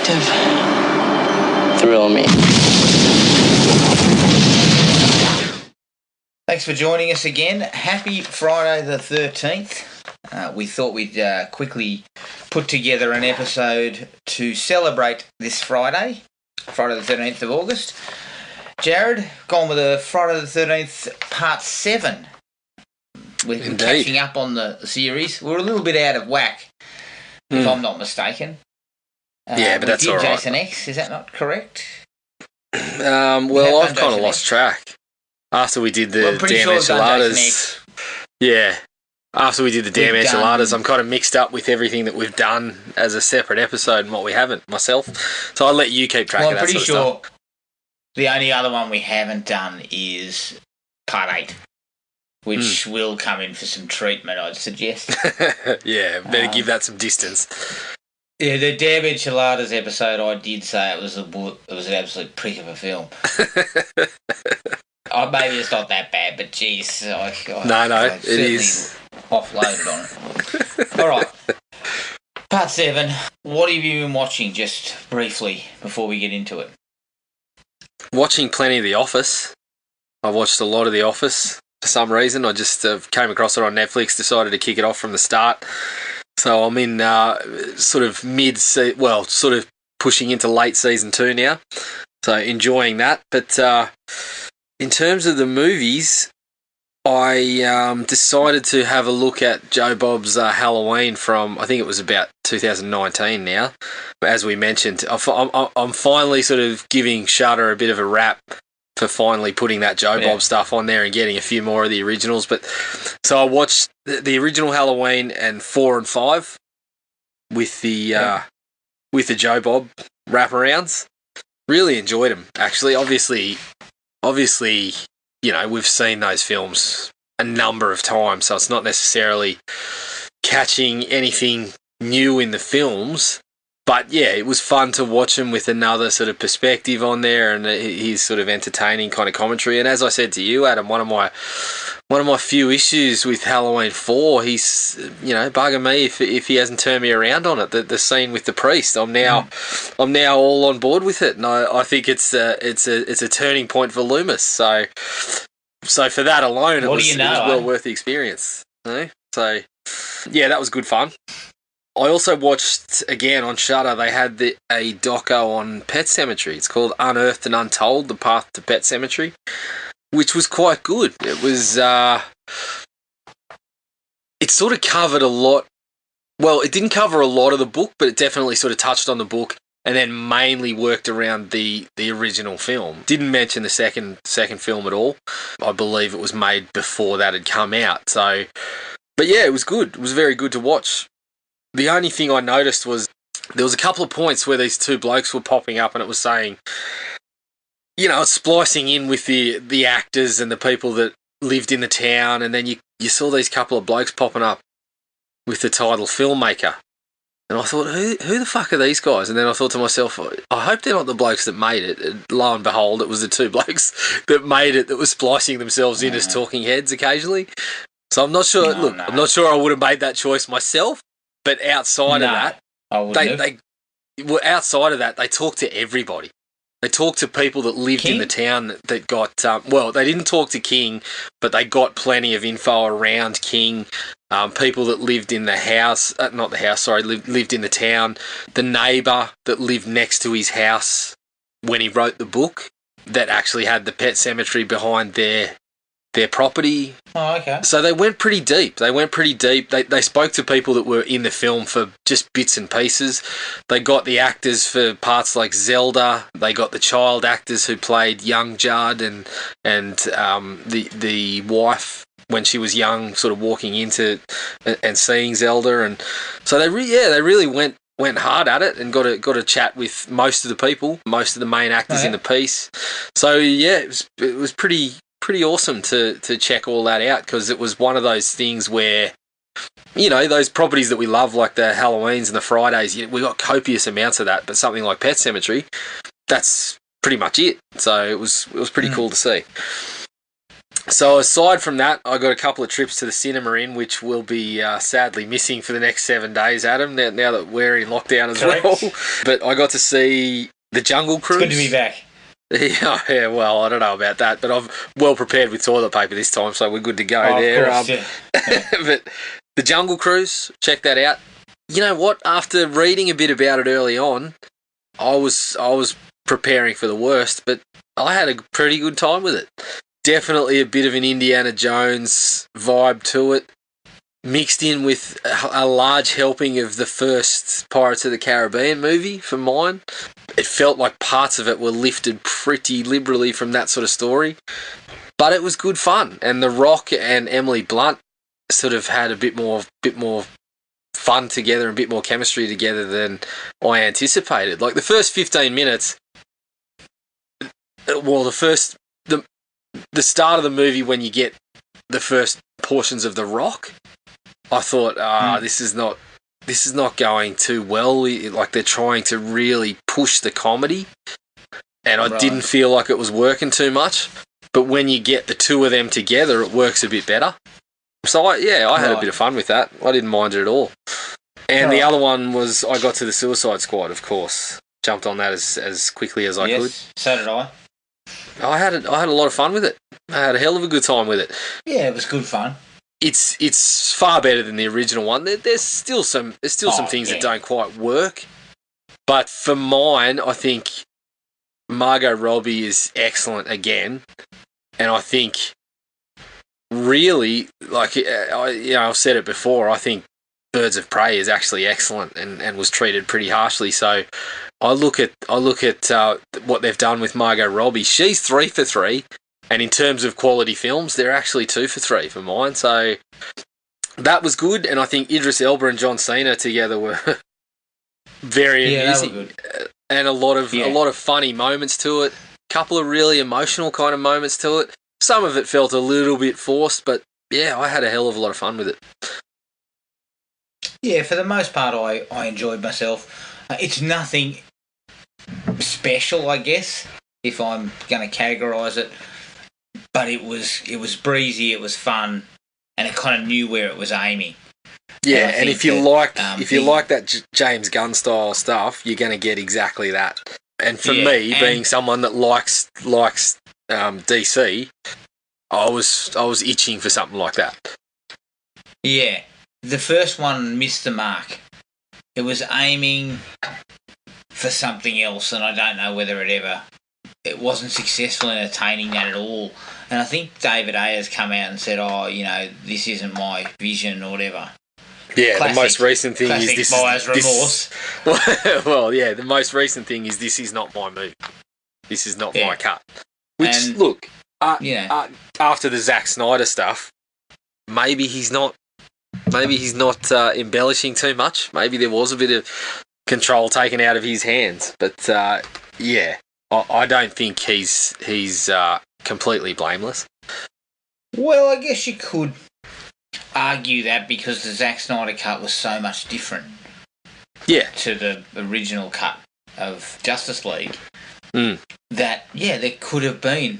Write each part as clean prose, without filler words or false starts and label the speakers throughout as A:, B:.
A: detective. Thrill me.
B: Thanks for joining us again. Happy Friday the 13th. We thought we'd quickly put together an episode to celebrate this Friday the 13th of August. Jared, gone with a Friday the 13th Part 7. We're catching up on the series. We're a little bit out of whack, if I'm not mistaken.
C: Yeah, but that's all right.
B: Jason X, is that not correct?
C: Well, I've kind of lost track. After we did the damn enchiladas. Yeah. After we did the damn enchiladas, I'm kind of mixed up with everything that we've done as a separate episode and what we haven't myself. So I'll let you keep track of that. I'm pretty sure
B: the only other one we haven't done is Part 8, which will come in for some treatment, I'd suggest.
C: Yeah, better give that some distance.
B: Yeah, the damn enchiladas episode, I did say it was an absolute prick of a film. Maybe it's not that bad, but geez,
C: no, it is.
B: Offloaded on it. All right, Part 7. What have you been watching, just briefly, before we get into it?
C: Watching plenty of The Office. I watched a lot of The Office for some reason. I just came across it on Netflix, decided to kick it off from the start. So I'm in sort of sort of pushing into late season 2 now. So enjoying that. But in terms of the movies, I decided to have a look at Joe Bob's Halloween from, I think it was about 2019 now. As we mentioned, I'm finally sort of giving Shudder a bit of a rap for finally putting that Joe Bob stuff on there and getting a few more of the originals. But so I watched the original Halloween and 4 and 5 with the Joe Bob wraparounds. Really enjoyed them, actually. Obviously, you know, we've seen those films a number of times, so it's not necessarily catching anything new in the films. But yeah, it was fun to watch him with another sort of perspective on there, and his sort of entertaining kind of commentary. And as I said to you, Adam, one of my few issues with Halloween 4, he's bugging me if he hasn't turned me around on it. The scene with the priest, I'm now all on board with it, and I think it's a turning point for Loomis. So for that alone, it was well worth the experience. So yeah, that was good fun. I also watched, again, on Shudder, they had a doco on Pet Sematary. It's called Unearthed and Untold, The Path to Pet Sematary, which was quite good. It was, it sort of covered a lot. Well, it didn't cover a lot of the book, but it definitely sort of touched on the book and then mainly worked around the original film. Didn't mention the second film at all. I believe it was made before that had come out. So, but yeah, it was good. It was very good to watch. The only thing I noticed was there was a couple of points where these two blokes were popping up and it was saying, you know, splicing in with the actors and the people that lived in the town, and then you saw these couple of blokes popping up with the title filmmaker. And I thought, who the fuck are these guys? And then I thought to myself, I hope they're not the blokes that made it. And lo and behold, it was the two blokes that made it that were splicing themselves in as talking heads occasionally. So I'm not sure. I'm not sure I would have made that choice myself. But outside of that, they talked to everybody. They talked to people that lived in the town that got... they didn't talk to King, but they got plenty of info around King. People that lived in the house... lived in the town. The neighbour that lived next to his house when he wrote the book that actually had the pet cemetery behind their property.
B: Oh, okay.
C: So they went pretty deep. They spoke to people that were in the film for just bits and pieces. They got the actors for parts like Zelda. They got the child actors who played young Judd and the wife when she was young, sort of walking into and seeing Zelda. And so they really went hard at it and got a chat with most of the people, most of the main actors in the piece. So yeah, it was pretty awesome to check all that out, because it was one of those things where, you know, those properties that we love, like the Halloweens and the Fridays, we got copious amounts of that, but something like Pet Sematary, that's pretty much it. So it was pretty cool to see. So aside from that, I got a couple of trips to the cinema in, which will be sadly missing for the next 7 days, Adam, now that we're in lockdown as well. But I got to see The Jungle Cruise.
B: It's good to be back.
C: Yeah, well, I don't know about that, but I'm well prepared with toilet paper this time, so we're good to go there.
B: Of course, yeah.
C: But The Jungle Cruise, check that out. You know what? After reading a bit about it early on, I was preparing for the worst, but I had a pretty good time with it. Definitely a bit of an Indiana Jones vibe to it, mixed in with a large helping of the first Pirates of the Caribbean movie for mine. It felt like parts of it were lifted pretty liberally from that sort of story, but it was good fun. And The Rock and Emily Blunt sort of had a bit more fun together and a bit more chemistry together than I anticipated. Like the first 15 minutes, well, the start of the movie when you get the first portions of The Rock, I thought, this is not going too well. Like they're trying to really push the comedy, and I didn't feel like it was working too much. But when you get the two of them together, it works a bit better. So I had a bit of fun with that. I didn't mind it at all. And the other one was I got to the Suicide Squad, of course. Jumped on that as quickly as I could.
B: So did I.
C: I had a lot of fun with it. I had a hell of a good time with it.
B: Yeah, it was good fun.
C: It's far better than the original one. There's still some things that don't quite work. But for mine, I think Margot Robbie is excellent again. And I think really, like I've said it before, I think Birds of Prey is actually excellent and was treated pretty harshly. So I look at what they've done with Margot Robbie. She's 3 for 3, and in terms of quality films, they're actually 2 for 3 for mine. So that was good, and I think Idris Elba and John Cena together were very amusing, and a lot of funny moments to it. Couple of really emotional kind of moments to it. Some of it felt a little bit forced, but yeah, I had a hell of a lot of fun with it.
B: Yeah, for the most part, I enjoyed myself. It's nothing special, I guess, if I'm going to categorise it. But it was breezy, it was fun, and it kind of knew where it was aiming.
C: Yeah, and if you like that James Gunn style stuff, you're going to get exactly that. And for me, being someone that likes DC, I was itching for something like that.
B: Yeah. The first one missed the mark. It was aiming for something else, and I don't know whether it wasn't successful in attaining that at all. And I think David Ayer's come out and said, this isn't my vision or whatever.
C: Yeah, the most recent thing is this
B: buyer's remorse.
C: Well, yeah, the most recent thing is this is not my movie. This is not my cut. Which, look, after the Zack Snyder stuff, maybe he's not embellishing too much. Maybe there was a bit of control taken out of his hands. But I don't think he's completely blameless.
B: Well, I guess you could argue that because the Zack Snyder cut was so much different to the original cut of Justice League that, there could have been.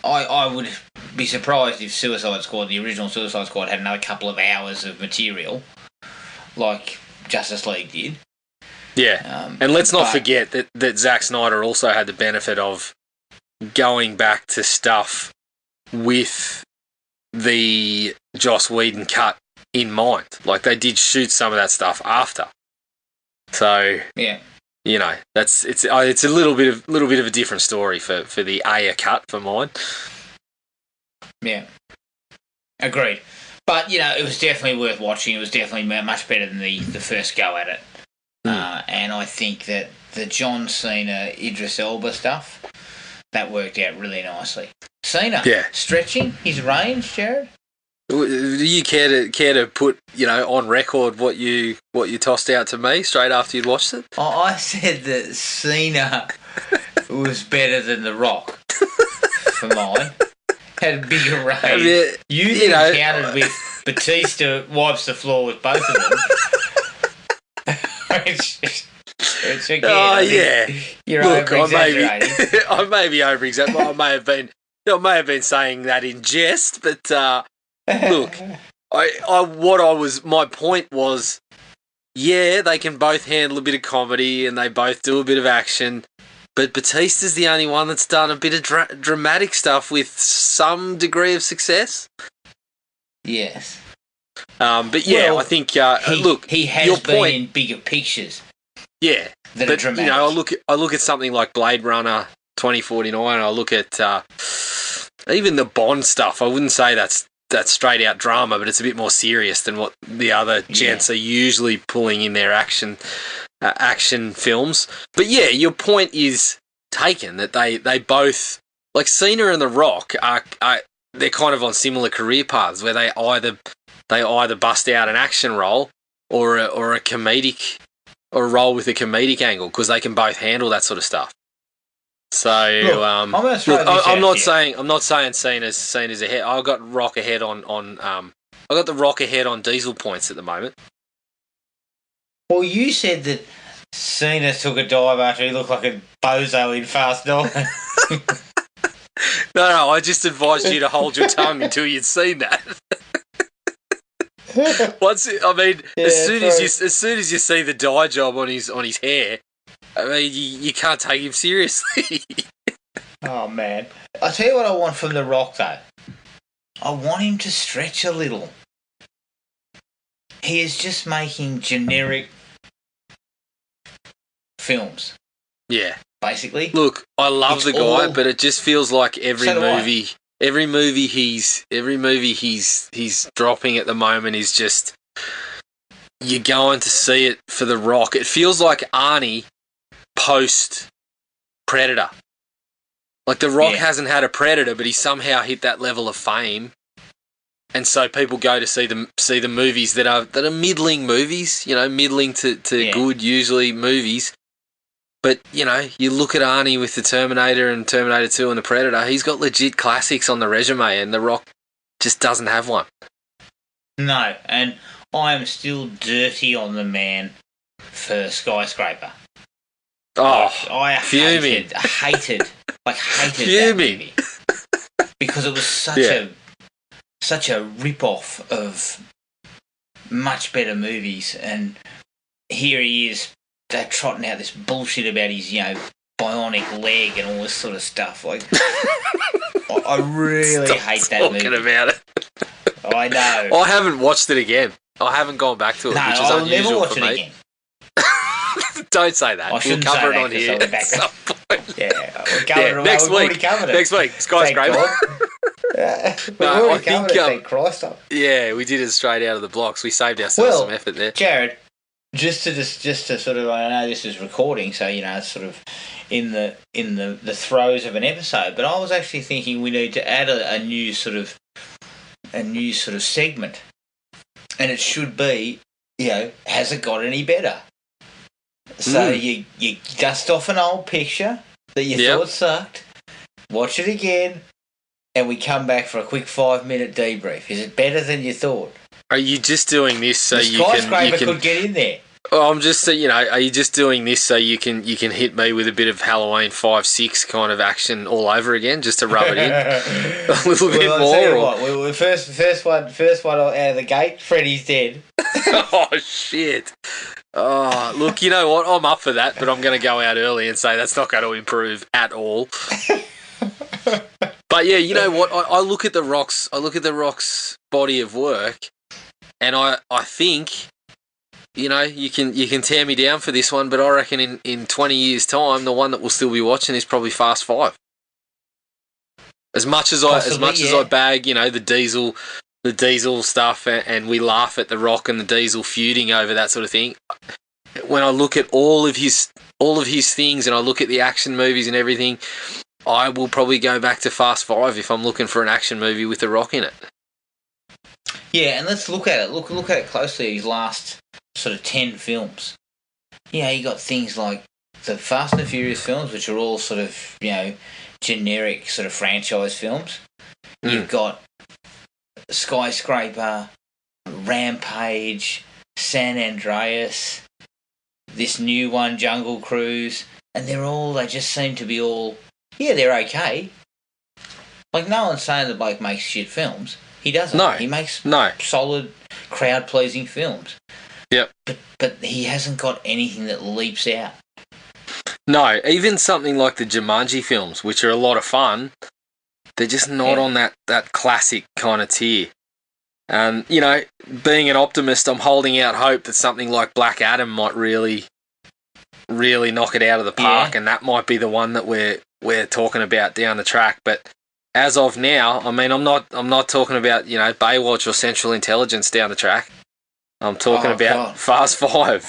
B: I would be surprised if the original Suicide Squad, had another couple of hours of material like Justice League did. Yeah,
C: and let's not forget that Zack Snyder also had the benefit of going back to stuff with the Joss Whedon cut in mind. Like they did shoot some of that stuff after. So it's a little bit of a different story for the Ayer cut for mine.
B: Yeah, agreed. But it was definitely worth watching. It was definitely much better than the first go at it. And I think that the John Cena Idris Elba stuff that worked out really nicely. Cena stretching his range, Jared.
C: Do you care to put on record what you tossed out to me straight after you'd watched it?
B: I said that Cena was better than The Rock for mine. Had a bigger range. You counted with Batista wipes the floor with both of them. It's again.
C: Oh yeah.
B: You're over-exaggerating.
C: I may be over-exaggerating. I may have been. I may have been saying that in jest, but look, my point was, yeah, they can both handle a bit of comedy and they both do a bit of action, but Batista's the only one that's done a bit of dramatic stuff with some degree of success.
B: Yes.
C: But yeah,
B: Well,
C: I think
B: he has
C: your
B: been
C: point,
B: in bigger pictures
C: yeah.
B: that are
C: But
B: dramatic.
C: you know, I look at something like Blade Runner 2049. I look at even the Bond stuff. I wouldn't say that's straight out drama, but it's a bit more serious than what the other gents are usually pulling in their action films. But yeah, your point is taken that they both, like Cena and The Rock, are they're kind of on similar career paths where they either bust out an action role or a comedic, or a role with a comedic angle, because they can both handle that sort of stuff. So
B: I'm gonna throw this out
C: I'm not
B: here.
C: saying Cena's ahead. I got Rock ahead on I got the Rock ahead on Diesel points at the moment.
B: Well, you said that Cena took a dive after he looked like a bozo in Fast 9.
C: No, I just advised you to hold your tongue until you'd seen that. As soon as you see the dye job on his hair, I mean, you can't take him seriously.
B: Oh, man. I'll tell you what I want from The Rock, though. I want him to stretch a little. He is just making generic films,
C: Yeah.
B: basically.
C: Look, I love
B: It's
C: the guy,
B: all-
C: but it just feels like every
B: So do I.
C: movie he's dropping at the moment is just, you're going to see it for The Rock. It feels like Arnie post Predator. Like The Rock hasn't had a Predator, but he somehow hit that level of fame. And so people go to see the movies that are middling movies, you know, middling to good usually movies. But, you know, you look at Arnie with the Terminator and Terminator 2 and the Predator, he's got legit classics on the resume, and The Rock just doesn't have one.
B: No, and I am still dirty on the man for Skyscraper.
C: Oh,
B: I
C: fuming.
B: hated that
C: Fuming.
B: movie. Because it was such a rip-off of much better movies, and here he is, they're trotting out this bullshit about his, you know, bionic leg and all this sort of stuff. Like, I really hate that movie.
C: Talking about it.
B: I know.
C: I haven't watched it again. I haven't gone back to it,
B: No,
C: which is
B: I'll
C: unusual
B: never watch
C: for
B: it
C: me.
B: again.
C: Don't say that.
B: I
C: We'll
B: shouldn't
C: cover
B: say
C: it
B: that
C: on
B: 'cause
C: here
B: I'll be
C: at
B: back
C: some point.
B: Yeah, we've covered it.
C: Next
B: We've
C: week.
B: already covered it.
C: Next week, Skyscraper.
B: We've
C: No,
B: already
C: I think,
B: covered it, thank Christ.
C: Yeah, we did it straight out of the blocks. We saved ourselves some effort there.
B: Jared, just to sort of, I know this is recording, so you know it's sort of in the throes of an episode. But I was actually thinking we need to add a new sort of segment, and it should be, you know, has it got any better? So you dust off an old picture that you thought sucked, watch it again, and we come back for a quick 5-minute debrief. Is it better than you thought?
C: Are you just doing this so
B: The
C: you can?
B: Skyscraper could get in there.
C: Oh, I'm just, you know, are you just doing this so you can hit me with a bit of Halloween 5-6 kind of action all over again, just to rub it in a little bit
B: I'll
C: more?
B: tell you what, we first one out of the gate. Freddy's dead.
C: Oh shit! Oh, look, you know what? I'm up for that, but I'm going to go out early and say that's not going to improve at all. But yeah, you know what? I look at the Rock's body of work, and I think, you know, you can tear me down for this one, but I reckon in 20 years' time, the one that we'll still be watching is probably Fast 5. As much as I bag, you know, the diesel stuff, and we laugh at the Rock and the Diesel feuding over that sort of thing. When I look at all of his things, and I look at the action movies and everything, I will probably go back to Fast 5 if I'm looking for an action movie with the Rock in it.
B: Yeah, and let's look at it. Look at it closely. His last sort of 10 films. Yeah, you got things like the Fast and Furious films, which are all sort of, you know, generic sort of franchise films. You've got Skyscraper, Rampage, San Andreas, this new one, Jungle Cruise, and they just seem to be all, yeah, they're okay, Like, no one's saying the bloke makes shit films. He doesn't.
C: No.
B: He makes
C: No.
B: solid, crowd-pleasing films.
C: Yep.
B: But he hasn't got anything that leaps out.
C: No, even something like the Jumanji films, which are a lot of fun, they're just not on that classic kind of tier. And, you know, being an optimist, I'm holding out hope that something like Black Adam might really knock it out of the park, and that might be the one that we're talking about down the track. But as of now, I mean, I'm not talking about, you know, Baywatch or Central Intelligence down the track. I'm talking about Fast 5.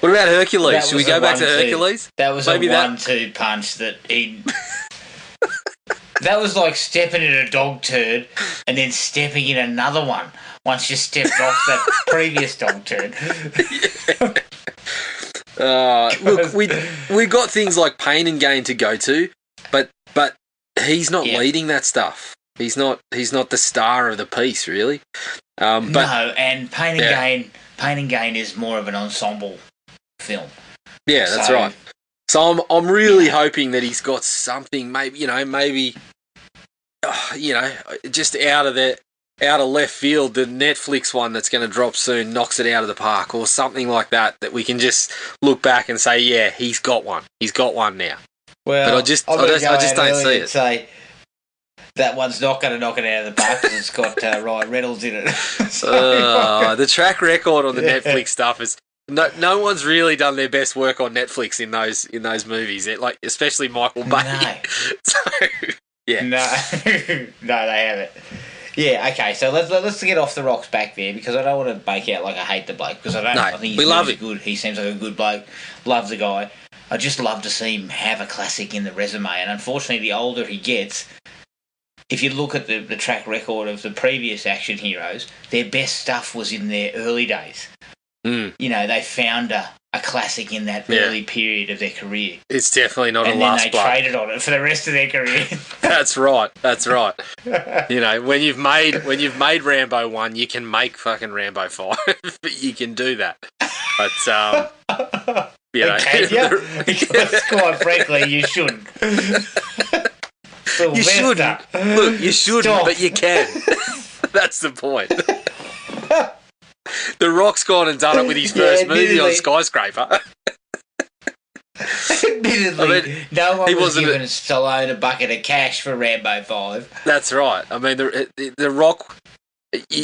C: What about Hercules? Should we go back to Hercules?
B: That was maybe a 1-2 punch that he... That was like stepping in a dog turd and then stepping in another one once you stepped off that previous dog turd.
C: Look, we got things like Pain and Gain to go to, but he's not leading that stuff. He's not the star of the piece, really.
B: No, and Pain and Gain is more of an ensemble film.
C: Yeah, that's right. So I'm really hoping that he's got something, maybe just out of left field, the Netflix one that's going to drop soon knocks it out of the park, or something like that we can just look back and say, yeah, he's got one now. Well, but I just don't see it.
B: Say that one's not going to knock it out of the park because it's got Ryan Reynolds in it.
C: The track record on the Netflix stuff is. No one's really done their best work on Netflix in those movies. Especially Michael Bay.
B: No.
C: So, yeah.
B: No, they haven't. Yeah, okay. So let's get off the rocks back there, because I don't want to make out like I hate the bloke, because I don't.
C: No,
B: I think he's good. He seems like a good bloke. Love the guy. I just love to see him have a classic in the resume. And unfortunately, the older he gets, if you look at the track record of the previous action heroes, their best stuff was in their early days.
C: Mm.
B: You know, they found a classic in that early period of their career.
C: It's definitely not
B: and
C: a last blood.
B: And then they traded on it for the rest of their career.
C: That's right. You know, when you've made Rambo 1, you can make fucking Rambo 5. You can do that. But you know,
B: because quite frankly, you shouldn't.
C: You shouldn't. Look, you shouldn't, but you can. That's the point. The Rock's gone and done it with his first movie on Skyscraper.
B: Admittedly, no one was giving Stallone a bucket of cash for Rambo 5.
C: That's right. I mean, the Rock.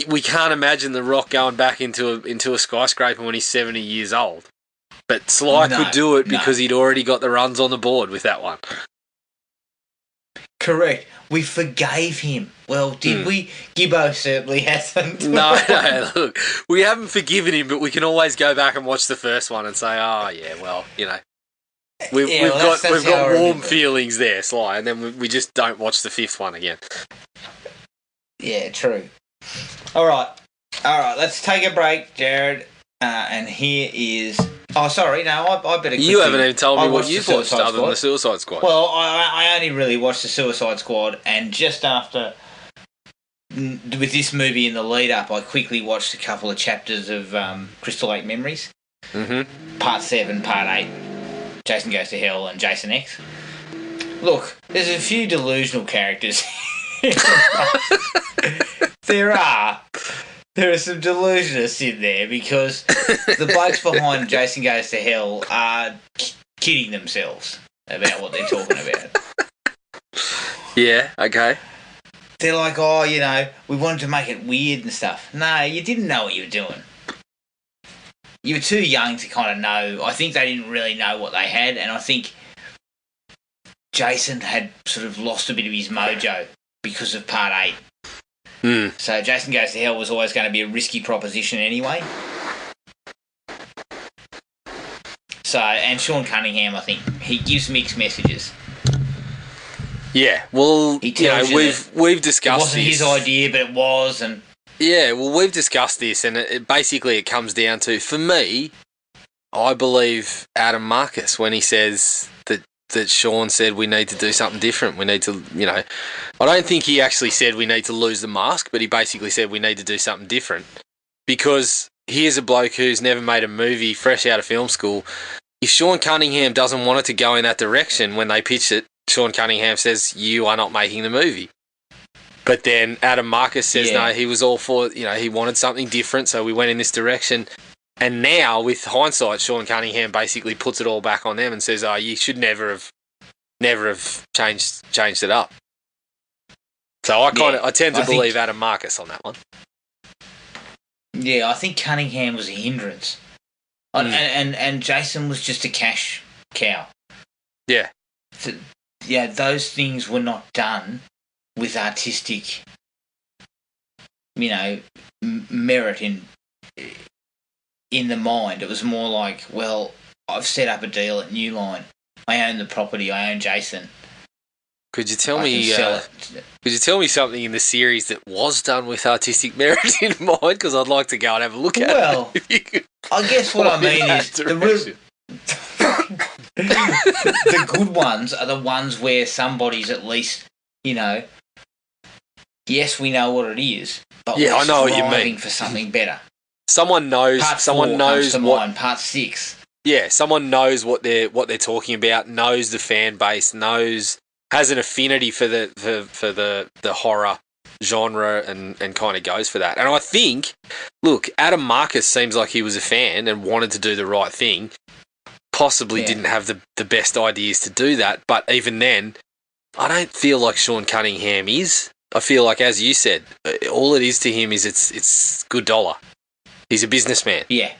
C: We can't imagine the Rock going back into a skyscraper when he's 70 years old. But Sly could do it because he'd already got the runs on the board with that one.
B: Correct. We forgave him. Well, did we? Gibbo certainly hasn't.
C: No, look, we haven't forgiven him, but we can always go back and watch the first one and say, oh, yeah, well, you know, we've got warm feelings there, Sly, and then we just don't watch the fifth one again.
B: Yeah, true. All right, let's take a break, Jared, and here is... Oh, sorry, no, I better...
C: You haven't even told me what you've watched other than the Suicide Squad.
B: Well, I only really watched the Suicide Squad, and just after... With this movie in the lead-up, I quickly watched a couple of chapters of Crystal Lake Memories.
C: Mm-hmm.
B: Part 7, Part 8, Jason Goes to Hell, and Jason X. Look, there's a few delusional characters. There are some delusionists in there, because the blokes behind Jason Goes to Hell are kidding themselves about what they're talking about.
C: Yeah, okay.
B: They're like, oh, you know, we wanted to make it weird and stuff. No, you didn't know what you were doing. You were too young to kind of know. I think they didn't really know what they had, and I think Jason had sort of lost a bit of his mojo because of Part 8.
C: Mm.
B: So Jason Goes to Hell was always going to be a risky proposition anyway. So, and Sean Cunningham, I think, he gives mixed messages.
C: Yeah, well, you know, we've discussed this.
B: It wasn't his idea, but it was, and...
C: Yeah, well, we've discussed this, and basically it comes down to, for me, I believe Adam Marcus when he says that Sean said we need to do something different. We need to, you know... I don't think he actually said we need to lose the mask, but he basically said we need to do something different. Because here's a bloke who's never made a movie, fresh out of film school. If Sean Cunningham doesn't want it to go in that direction when they pitched it, Sean Cunningham says, you are not making the movie. But then Adam Marcus says, no, he was all for, he wanted something different, so we went in this direction. And now, with hindsight, Sean Cunningham basically puts it all back on them and says, you should never have changed it up. So I tend to believe Adam Marcus on that one.
B: Yeah, I think Cunningham was a hindrance. And Jason was just a cash cow.
C: Yeah.
B: So, those things were not done with artistic, merit in the mind. It was more like, well, I've set up a deal at New Line. I own the property. I own Jason.
C: Could you tell me something in the series that was done with artistic merit in mind? Because I'd like to go and have a look at it. Well,
B: I guess what I mean is the good ones are the ones where somebody's at least, yes, we know what it is, but we're
C: I know what you mean.
B: For something better.
C: Someone knows. Someone knows what.
B: Part 6.
C: Yeah, someone knows what they're talking about. Knows the fan base. Has an affinity for the horror genre and kind of goes for that. And I think, look, Adam Marcus seems like he was a fan and wanted to do the right thing. Possibly didn't have the best ideas to do that, but even then, I don't feel like Sean Cunningham is. I feel like, as you said, all it is to him is it's good dollar. He's a businessman.
B: Yeah.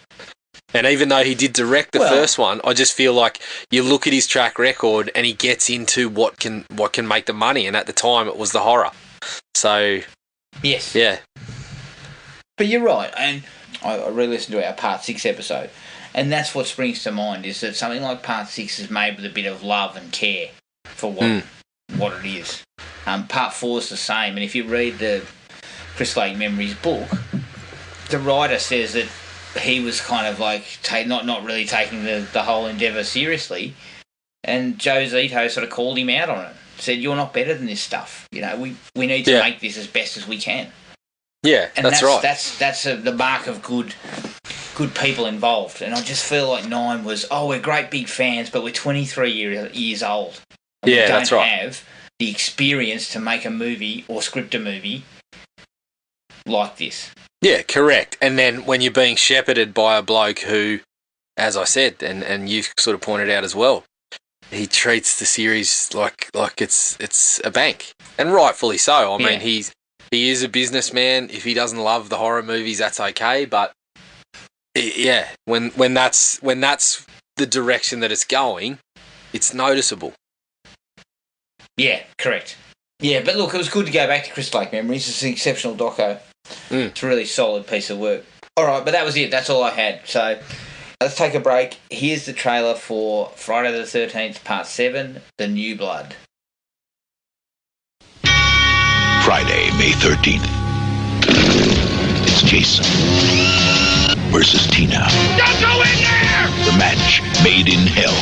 C: And even though he did direct the first one, I just feel like you look at his track record and he gets into what can make the money. And at the time, it was the horror. So,
B: yes,
C: yeah.
B: But you're right, and I re-listened to our Part 6 episode, and that's what springs to mind is that something like Part 6 is made with a bit of love and care for what it is. Part 4 is the same, and if you read the Chris Lake Memories book, the writer says that he was kind of like not really taking the whole endeavour seriously, and Joe Zito sort of called him out on it. Said, "You're not better than this stuff. We need to make this as best as we can."
C: Yeah, and that's right.
B: That's the mark of good people involved. And I just feel like Nine was, we're great big fans, but we're 23 years old. And we don't have the experience to make a movie or script a movie like this.
C: Yeah, correct. And then when you're being shepherded by a bloke who, as I said, and you sort of pointed out as well, he treats the series like it's a bank, and rightfully so. I mean, he is a businessman. If he doesn't love the horror movies, that's okay. But when that's the direction that it's going, it's noticeable.
B: Yeah, correct. Yeah, but look, it was good to go back to Chris Lake Memories. It's an exceptional doco. It's a really solid piece of work. All right, but that was it. That's all I had. So let's take a break. Here's the trailer for Friday the 13th, Part 7, The New Blood.
D: Friday, May 13th. It's Jason versus Tina.
E: Don't go in there!
D: The match made in hell.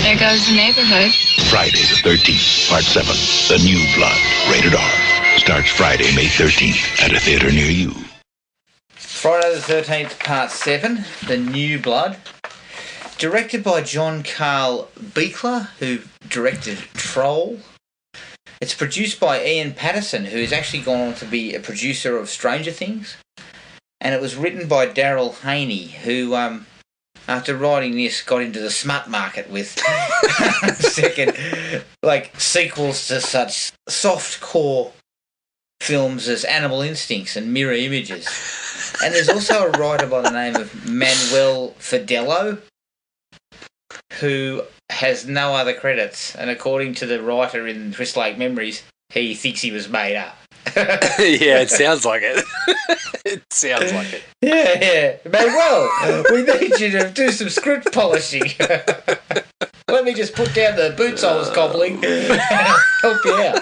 E: There goes the neighborhood.
D: Friday the 13th, Part 7, The New Blood, rated R. Starts Friday, May 13th at a theater near you.
B: Friday the 13th, Part 7, The New Blood. Directed by John Carl Buechler, who directed Troll. It's produced by Ian Patterson, who has actually gone on to be a producer of Stranger Things. And it was written by Daryl Haney, who, after writing this, got into the smut market with sequels to such soft-core films as Animal Instincts and Mirror Images. And there's also a writer by the name of Manuel Fidello, who has no other credits, and according to the writer in Chris Lake Memories, he thinks he was made up.
C: Yeah, it sounds like it. It sounds like it.
B: Yeah. Manuel, we need you to do some script polishing. Let me just put down the boots I was cobbling and help you out.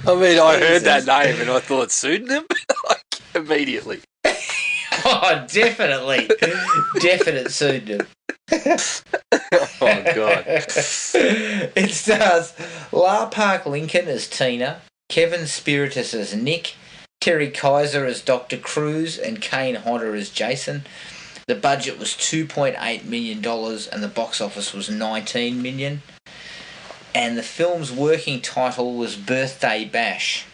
C: I mean, I heard that name and I thought pseudonym, immediately.
B: Oh, definitely. Definite pseudonym.
C: Oh, God.
B: It stars La Park Lincoln as Tina, Kevin Spiritus as Nick, Terry Kaiser as Dr. Cruz, and Kane Hodder as Jason. The budget was $2.8 million and the box office was $19 million. And the film's working title was Birthday Bash.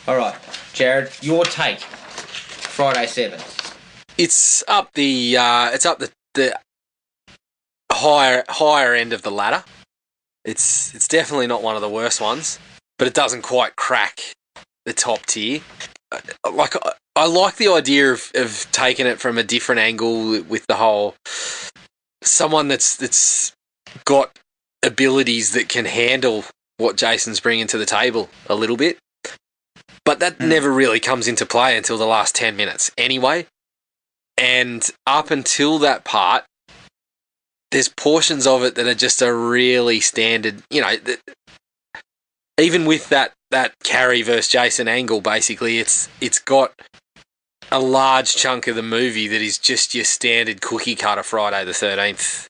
B: Alright, Jared, your take. Friday 7th.
C: It's up the higher end of the ladder. It's definitely not one of the worst ones, but it doesn't quite crack the top tier. Like I like the idea of taking it from a different angle with the whole someone that's got abilities that can handle what Jason's bringing to the table a little bit. But that never really comes into play until the last 10 minutes anyway. And up until that part, there's portions of it that are just a really standard, even with that Carrie versus Jason angle, basically, it's got a large chunk of the movie that is just your standard cookie cutter Friday the 13th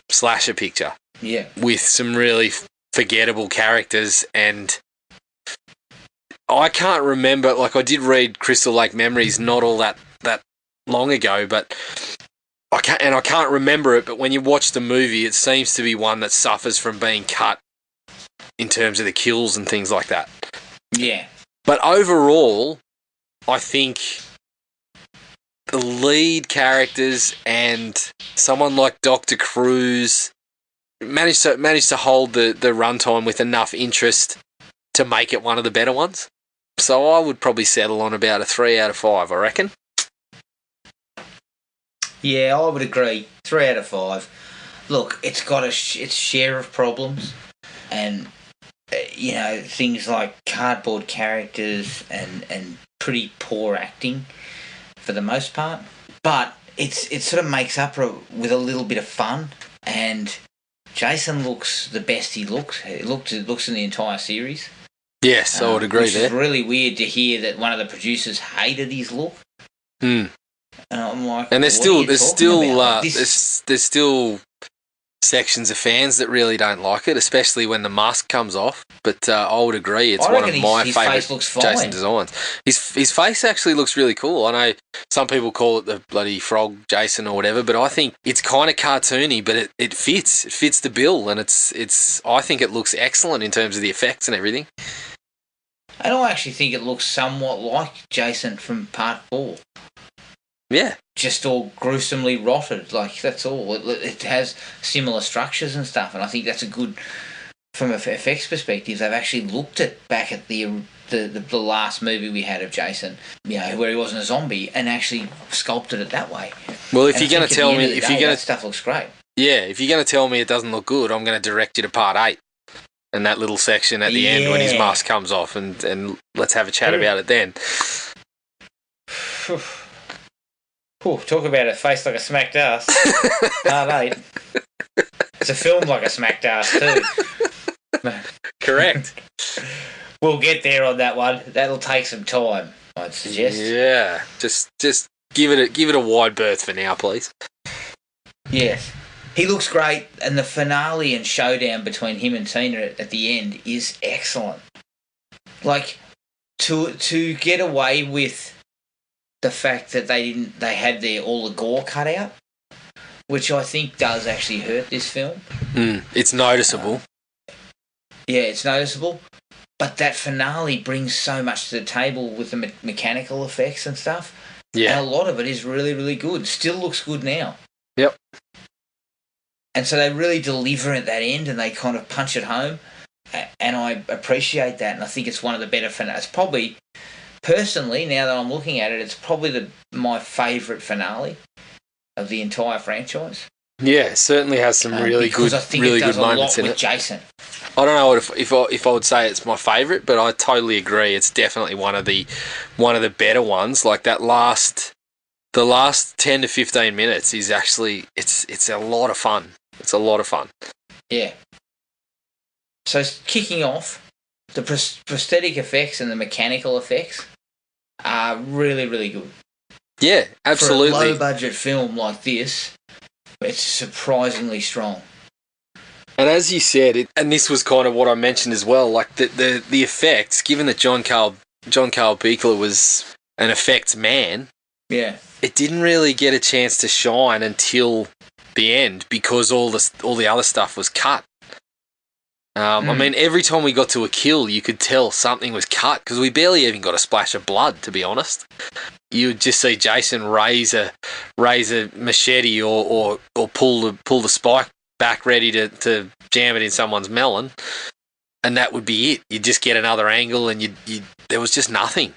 C: slasher picture.
B: Yeah. With
C: some really forgettable characters, and I can't remember, like I did read Crystal Lake Memories not all that long ago, but I can't remember it, but when you watch the movie, it seems to be one that suffers from being cut in terms of the kills and things like that.
B: Yeah.
C: But overall, I think the lead characters and someone like Dr. Cruz managed to hold the runtime with enough interest to make it one of the better ones. So I would probably settle on about a 3 out of 5, I reckon.
B: Yeah, I would agree. 3 out of 5. Look, it's got its share of problems, and things like cardboard characters and pretty poor acting for the most part. But it sort of makes up for it with a little bit of fun, and Jason looks the best he looks. It looks in the entire series.
C: Yes, I would agree there.
B: It's really weird to hear that one of the producers hated his look. And I'm like,
C: and there's still sections of fans that really don't like it, especially when the mask comes off. But I would agree, it's one of my favourite Jason designs. His face actually looks really cool. I know some people call it the bloody frog Jason or whatever, but I think it's kind of cartoony, but it fits. It fits the bill, and it's. I think it looks excellent in terms of the effects and everything.
B: And I actually think it looks somewhat like Jason from Part 4.
C: Yeah.
B: Just all gruesomely rotted, like, that's all. It has similar structures and stuff, and I think that's a good, from an effects perspective, they've actually looked back at the last movie we had of Jason, where he wasn't a zombie, and actually sculpted it that way.
C: Well, if you're going to tell me...
B: that stuff looks great.
C: Yeah, if you're going to tell me it doesn't look good, I'm going to direct you to Part 8. And that little section at the end when his mask comes off, and let's have a chat about it then.
B: Talk about a face like a smacked ass. Part 8. It's a film like a smacked ass too.
C: Correct.
B: We'll get there on that one. That'll take some time, I'd suggest.
C: Yeah, just give it a wide berth for now, please.
B: Yes. He looks great, and the finale and showdown between him and Tina at the end is excellent. Like, to get away with the fact that they had all the gore cut out, which I think does actually hurt this film.
C: It's noticeable.
B: Yeah, it's noticeable. But that finale brings so much to the table with the mechanical effects and stuff.
C: Yeah.
B: And a lot of it is really, really good. Still looks good now.
C: Yep.
B: And so they really deliver at that end, and they kind of punch it home. And I appreciate that, and I think it's one of the better finales. It's probably, personally, now that I'm looking at it, it's probably my favourite finale of the entire franchise.
C: Yeah, it certainly has some really good moments in it.
B: Jason.
C: I don't know if I would say it's my favourite, but I totally agree. It's definitely one of the better ones. Like the last 10 to 15 minutes is actually it's a lot of fun. It's a lot of fun.
B: Yeah. So kicking off, the prosthetic effects and the mechanical effects are really, really good.
C: Yeah, absolutely.
B: For a low-budget film like this, it's surprisingly strong.
C: And as you said, and this was kind of what I mentioned as well, like the effects, given that John Carl Buechler was an effects man,
B: Yeah.
C: it didn't really get a chance to shine until the end because all the other stuff was cut. I mean, every time we got to a kill, you could tell something was cut because we barely even got a splash of blood, to be honest. You would just see Jason raise a machete or pull the spike back ready to jam it in someone's melon, and that would be it. You'd just get another angle, and there was just nothing.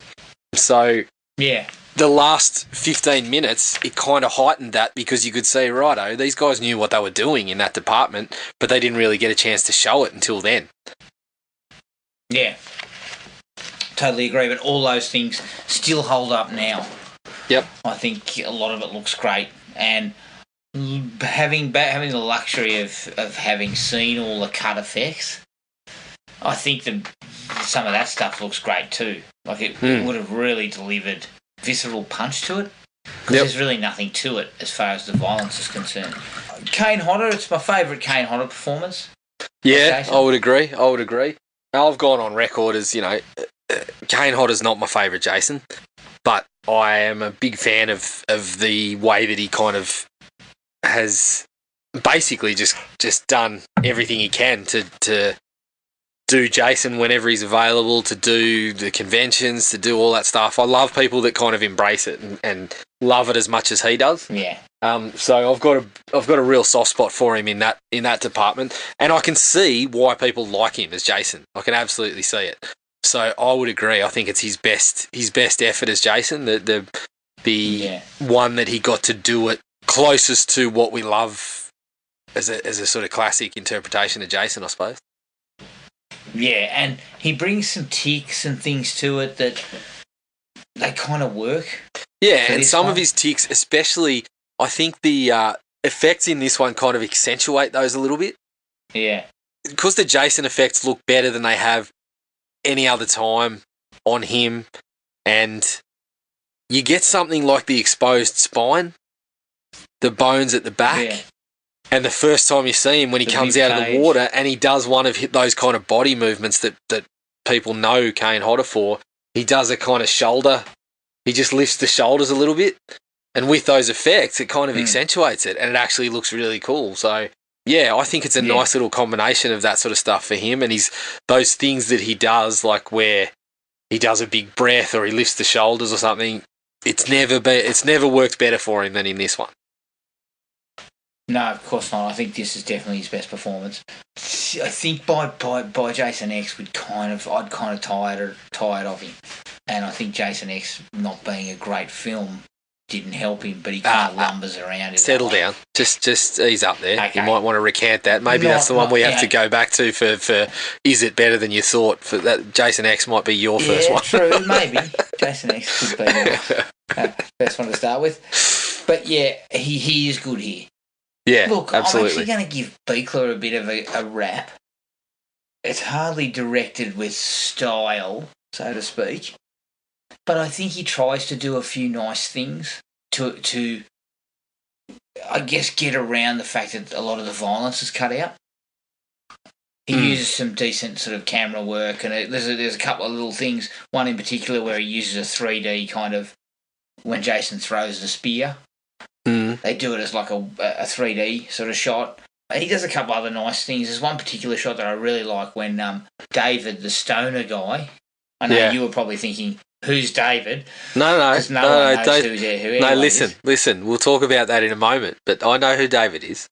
C: So
B: Yeah.
C: the last 15 minutes, it kind of heightened that because you could see, righto, these guys knew what they were doing in that department, but they didn't really get a chance to show it until then.
B: Yeah. Totally agree, but all those things still hold up now.
C: Yep.
B: I think a lot of it looks great, and having the luxury of having seen all the cut effects, I think some of that stuff looks great too. Like it would have really delivered visceral punch to it, because there's really nothing to it as far as the violence is concerned. Kane Hodder, it's my favourite Kane Hodder performance.
C: Yeah, I would agree. Now, I've gone on record as, Kane Hodder's not my favourite Jason, but I am a big fan of the way that he kind of has basically just done everything he can to do Jason whenever he's available, to do the conventions, to do all that stuff. I love people that kind of embrace it and love it as much as he does.
B: Yeah.
C: So I've got a real soft spot for him in that department, and I can see why people like him as Jason. I can absolutely see it. So I would agree. I think it's his best effort as Jason. The one that he got to do it closest to what we love as a sort of classic interpretation of Jason, I suppose.
B: Yeah, and he brings some ticks and things to it that they kind of work.
C: Yeah, and some of his ticks, especially, I think the effects in this one kind of accentuate those a little bit.
B: Yeah.
C: Because the Jason effects look better than they have any other time on him, and you get something like the exposed spine, the bones at the back, and the first time you see him when he comes out of the water and he does one of those kind of body movements that people know Kane Hodder for, he does a kind of shoulder, he just lifts the shoulders a little bit, and with those effects it kind of accentuates it, and it actually looks really cool. So yeah, I think it's a nice little combination of that sort of stuff for him, and those things that he does, like where he does a big breath or he lifts the shoulders or something, it's never worked better for him than in this one.
B: No, of course not. I think this is definitely his best performance. I think by Jason X, I'd kind of tired of him, and I think Jason X not being a great film didn't help him, but he kind of lumbers around.
C: Settle down. Just ease up there. Okay. You might want to recant that. Maybe that's the one we have to go back to for is it better than you thought? For that, Jason X might be your first one.
B: True, maybe. Jason X could be the best one to start with. But yeah, he is good here.
C: Yeah,
B: look,
C: absolutely.
B: I'm actually going to give Buechler a bit of a rap. It's hardly directed with style, so to speak, but I think he tries to do a few nice things to I guess, get around the fact that a lot of the violence is cut out. He uses some decent sort of camera work, and there's a couple of little things. One in particular where he uses a 3D kind of when Jason throws the spear. They do it as like a 3D sort of shot. He does a couple other nice things. There's one particular shot that I really like when David, the stoner guy, I know you were probably thinking, who's David?
C: No,
B: one knows who
C: listen. We'll talk about that in a moment, but I know who David is.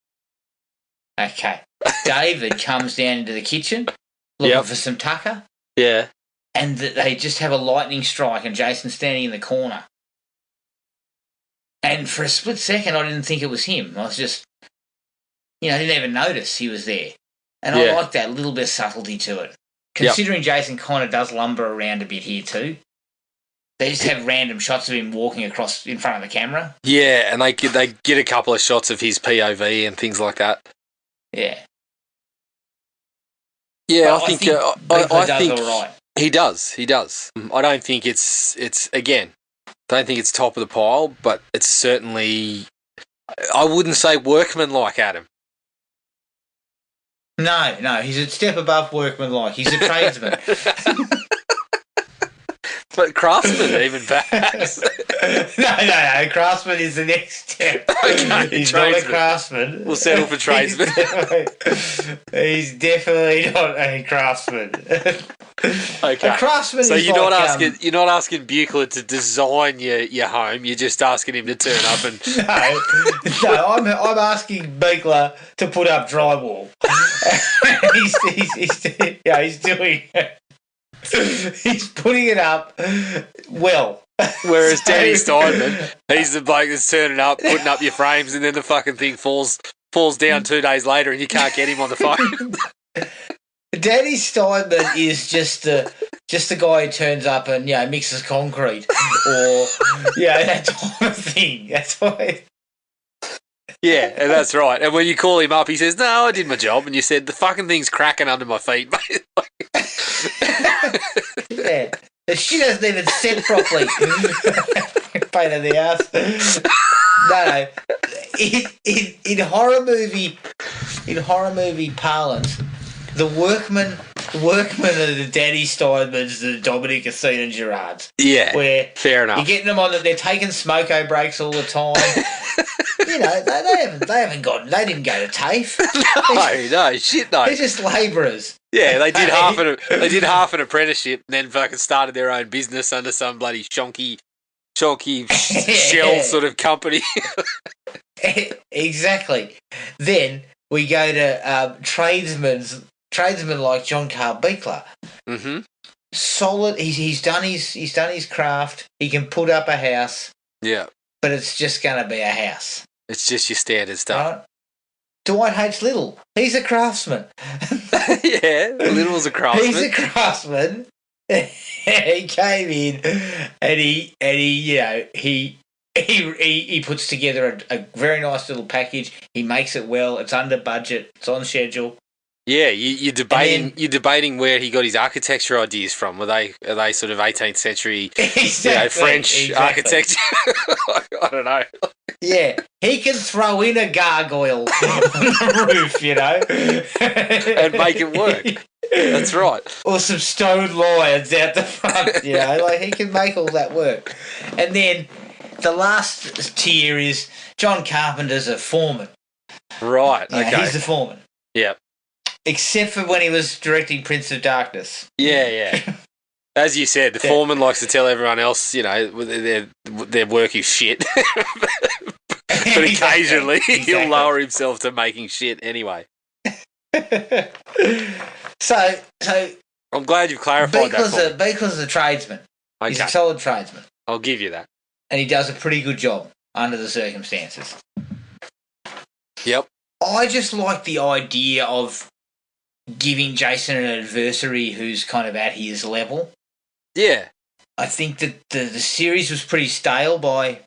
B: Okay. David comes down into the kitchen looking for some tucker.
C: Yeah.
B: And they just have a lightning strike and Jason's standing in the corner. And for a split second, I didn't think it was him. I was just, I didn't even notice he was there. And I like that little bit of subtlety to it. Considering Jason kind of does lumber around a bit here too. They just have random shots of him walking across in front of the camera.
C: Yeah, and they get a couple of shots of his POV and things like that.
B: Yeah.
C: Yeah, I think
B: all right.
C: He does. I don't think it's again, I don't think it's top of the pile, but it's certainly, I wouldn't say workmanlike, Adam.
B: No, he's a step above workman-like. He's a tradesman.
C: But craftsman, even perhaps.
B: No. Craftsman is the next step.
C: Okay,
B: He's not a
C: tradesman.
B: craftsman.
C: We'll settle for tradesman.
B: He's definitely not a craftsman.
C: Okay.
B: A craftsman
C: So
B: is
C: you're not
B: like,
C: asking you're not asking Buchler to design your home. You're just asking him to turn up and
B: No, I'm asking Beekler to put up drywall. he's doing it. He's putting it up well.
C: Whereas
B: So-
C: Danny Steinman, he's the bloke that's turning up, putting up your frames, and then the fucking thing falls down 2 days later, and you can't get him on the phone.
B: Danny Steinman is just the guy who turns up and mixes concrete or that type of thing. That's why.
C: Yeah, and that's right. And when you call him up, he says, "No, I did my job," and you said, "The fucking thing's cracking under my feet, mate."
B: Yeah, the shit hasn't even set properly. Pain in the ass. No. In horror movie parlance, the workmen are the Danny Steinmans, the Dominic Athena and Gerards.
C: Yeah,
B: Where
C: fair enough.
B: you're getting them on that they're taking smoko breaks all the time. they didn't go to TAFE.
C: No, shit, no.
B: They're just labourers.
C: Yeah, they did half an apprenticeship and then fucking started their own business under some bloody shonky shell sort of company.
B: Exactly. Then we go to tradesmen like John Carl Beekler.
C: Mm-hmm.
B: Solid. He's done his craft. He can put up a house,
C: Yeah,
B: but it's just going to be a house.
C: it's just your standard stuff.
B: Right? Dwight H. Little. He's a craftsman.
C: Yeah, Little's a craftsman.
B: He's a craftsman. He came in and he puts together a very nice little package. He makes it well. It's under budget. It's on schedule.
C: Yeah, you're debating where he got his architecture ideas from. Are they sort of 18th century French architecture? I don't know.
B: Yeah, he can throw in a gargoyle on the roof,
C: and make it work. That's right.
B: Or some stone lions out the front, he can make all that work. And then the last tier is John Carpenter's a foreman.
C: Right, okay.
B: He's the foreman.
C: Yeah.
B: Except for when he was directing Prince of Darkness.
C: Yeah. As you said, the foreman likes to tell everyone else, their work is shit. But occasionally he'll lower himself to making shit anyway.
B: So
C: I'm glad you've clarified that.
B: Beekler's a tradesman.
C: Okay.
B: He's a solid tradesman.
C: I'll give you that.
B: And he does a pretty good job under the circumstances.
C: Yep.
B: I just like the idea of giving Jason an adversary who's kind of at his level.
C: Yeah.
B: I think that the series was pretty stale by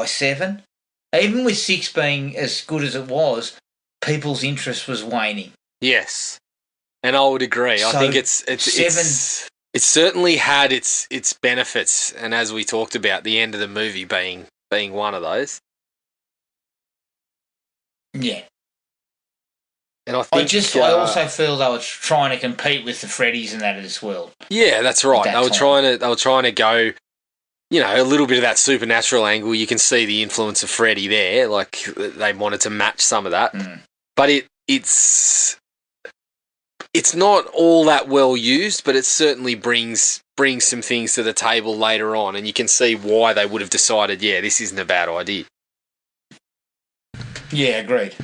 B: 7. Even with 6 being as good as it was, people's interest was waning.
C: Yes. And I would agree. I think it's certainly had its benefits, and as we talked about, the end of the movie being one of those.
B: Yeah.
C: And I think
B: I also feel they were trying to compete with the Freddies and that of this world.
C: Yeah, that's right.
B: They
C: were trying to go, a little bit of that supernatural angle. You can see the influence of Freddy there. Like they wanted to match some of that, but it's not all that well used. But it certainly brings some things to the table later on, and you can see why they would have decided, this isn't a bad idea.
B: Yeah, agreed.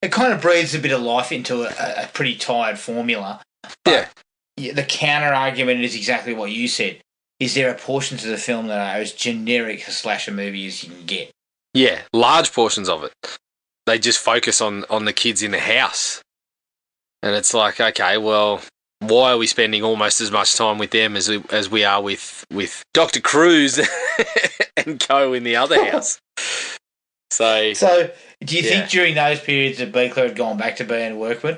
B: It kind of breathes a bit of life into a pretty tired formula.
C: Yeah.
B: The counter argument is exactly what you said. Is there are portions of the film that are as generic a slasher movie as you can get?
C: Yeah, large portions of it. They just focus on the kids in the house. And it's like, okay, well, why are we spending almost as much time with them as we are with Dr. Cruz and co in the other house? So
B: do you think during those periods that Beekler had gone back to being a workman?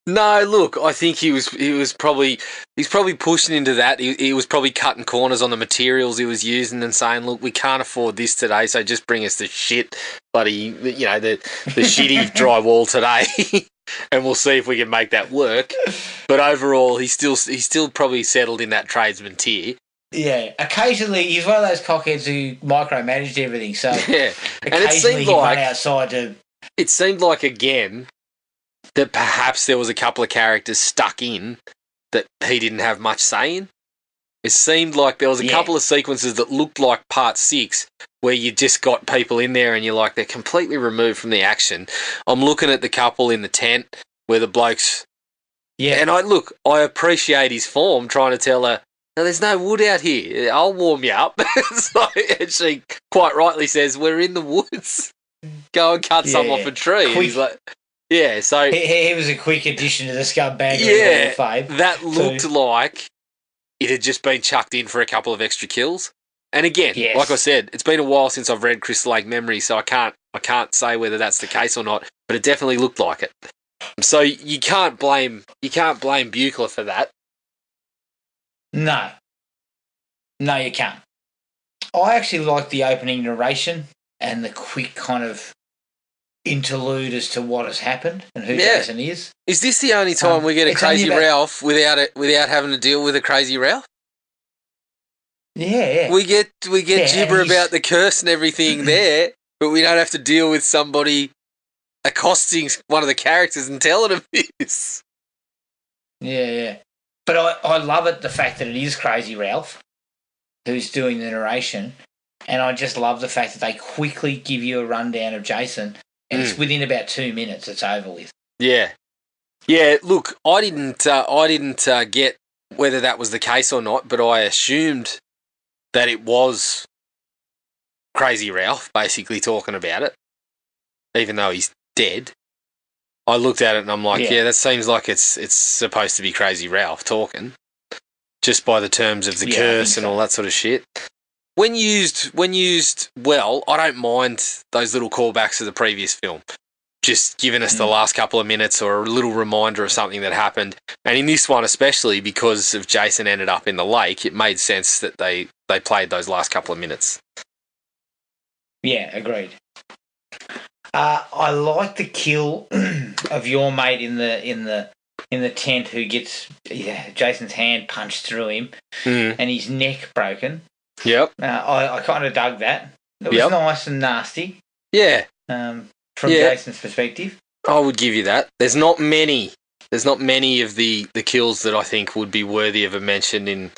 C: No, look, I think he's probably pushing into that. He was probably cutting corners on the materials he was using and saying, look, we can't afford this today, so just bring us the shit, bloody, the shitty drywall today. and we'll see if we can make that work. But overall, he's still probably settled in that tradesman tier.
B: Yeah, occasionally he's one of those cockheads who micromanaged everything. So
C: Yeah, and it
B: occasionally
C: seemed
B: he'd run
C: like
B: outside to.
C: it seemed like again that perhaps there was a couple of characters stuck in that he didn't have much say in. It seemed like there was a couple of sequences that looked like part 6 where you just got people in there and you're like, they're completely removed from the action. I'm looking at the couple in the tent where the blokes...
B: Yeah.
C: And I appreciate his form trying to tell her, no, there's no wood out here. I'll warm you up. And she quite rightly says, we're in the woods. Go and cut some off a tree. And he's like... Yeah, so...
B: He was a quick addition to the scumbag.
C: Yeah,
B: Hall of Fame.
C: that looked like it had just been chucked in for a couple of extra kills. And again, like I said, it's been a while since I've read Crystal Lake Memory, so I can't say whether that's the case or not, but it definitely looked like it. So you can't blame Buchler for that.
B: No, you can't. I actually like the opening narration and the quick kind of interlude as to what has happened and who Jason is.
C: Is this the only time we get a Crazy Ralph without having to deal with a Crazy Ralph?
B: Yeah.
C: We get gibber about the curse and everything there, but we don't have to deal with somebody accosting one of the characters and telling him this.
B: Yeah. But I love it, the fact that it is Crazy Ralph who's doing the narration, and I just love the fact that they quickly give you a rundown of Jason, and it's within about 2 minutes it's over with. Yeah.
C: Look, I didn't get whether that was the case or not, but I assumed that it was Crazy Ralph basically talking about it, even though he's dead. I looked at it and I'm like, that seems like it's supposed to be Crazy Ralph talking, just by the terms of the curse and all that sort of shit. When used well, I don't mind those little callbacks to the previous film, just giving us the last couple of minutes or a little reminder of something that happened. And in this one especially, because of Jason ended up in the lake, it made sense that they played those last couple of minutes.
B: Yeah, agreed. I like the kill of your mate in the tent who gets Jason's hand punched through him and his neck broken.
C: Yep.
B: I kind of dug that. It was nice and nasty.
C: Yeah.
B: From Jason's perspective,
C: I would give you that. There's not many of the kills that I think would be worthy of a mention in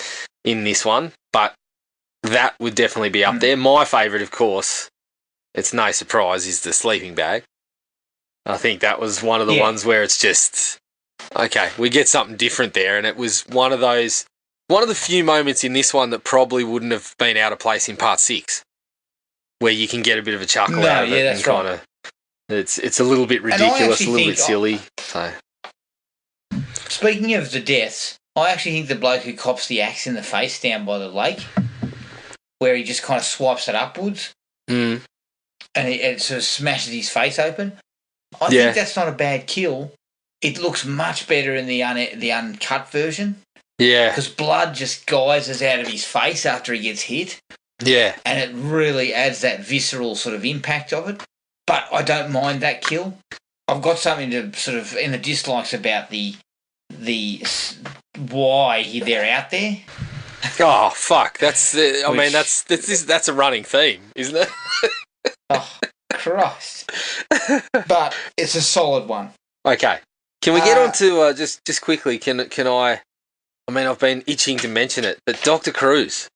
C: this one, but that would definitely be up there. My favourite, of course, it's no surprise, is the sleeping bag. I think that was one of the ones where it's just, okay, we get something different there, and it was one of the few moments in this one that probably wouldn't have been out of place in part 6, where you can get a bit of a chuckle out of it.
B: That's
C: and
B: right.
C: It's a little bit ridiculous, a little bit silly. So,
B: speaking of the deaths, I actually think the bloke who cops the axe in the face down by the lake, where he just kind of swipes it upwards, and it sort of smashes his face open. I think that's not a bad kill. It looks much better in the uncut version. Yeah. Because blood just geysers out of his face after he gets hit. Yeah. And it really adds that visceral sort of impact of it. But I don't mind that kill. I've got something to sort of in the dislikes about the why they're out there.
C: Oh fuck! That's that's a running theme, isn't it?
B: Oh Christ! But it's a solid one.
C: Okay, can we get on to just quickly? Can I? I mean, I've been itching to mention it, but Dr. Cruz,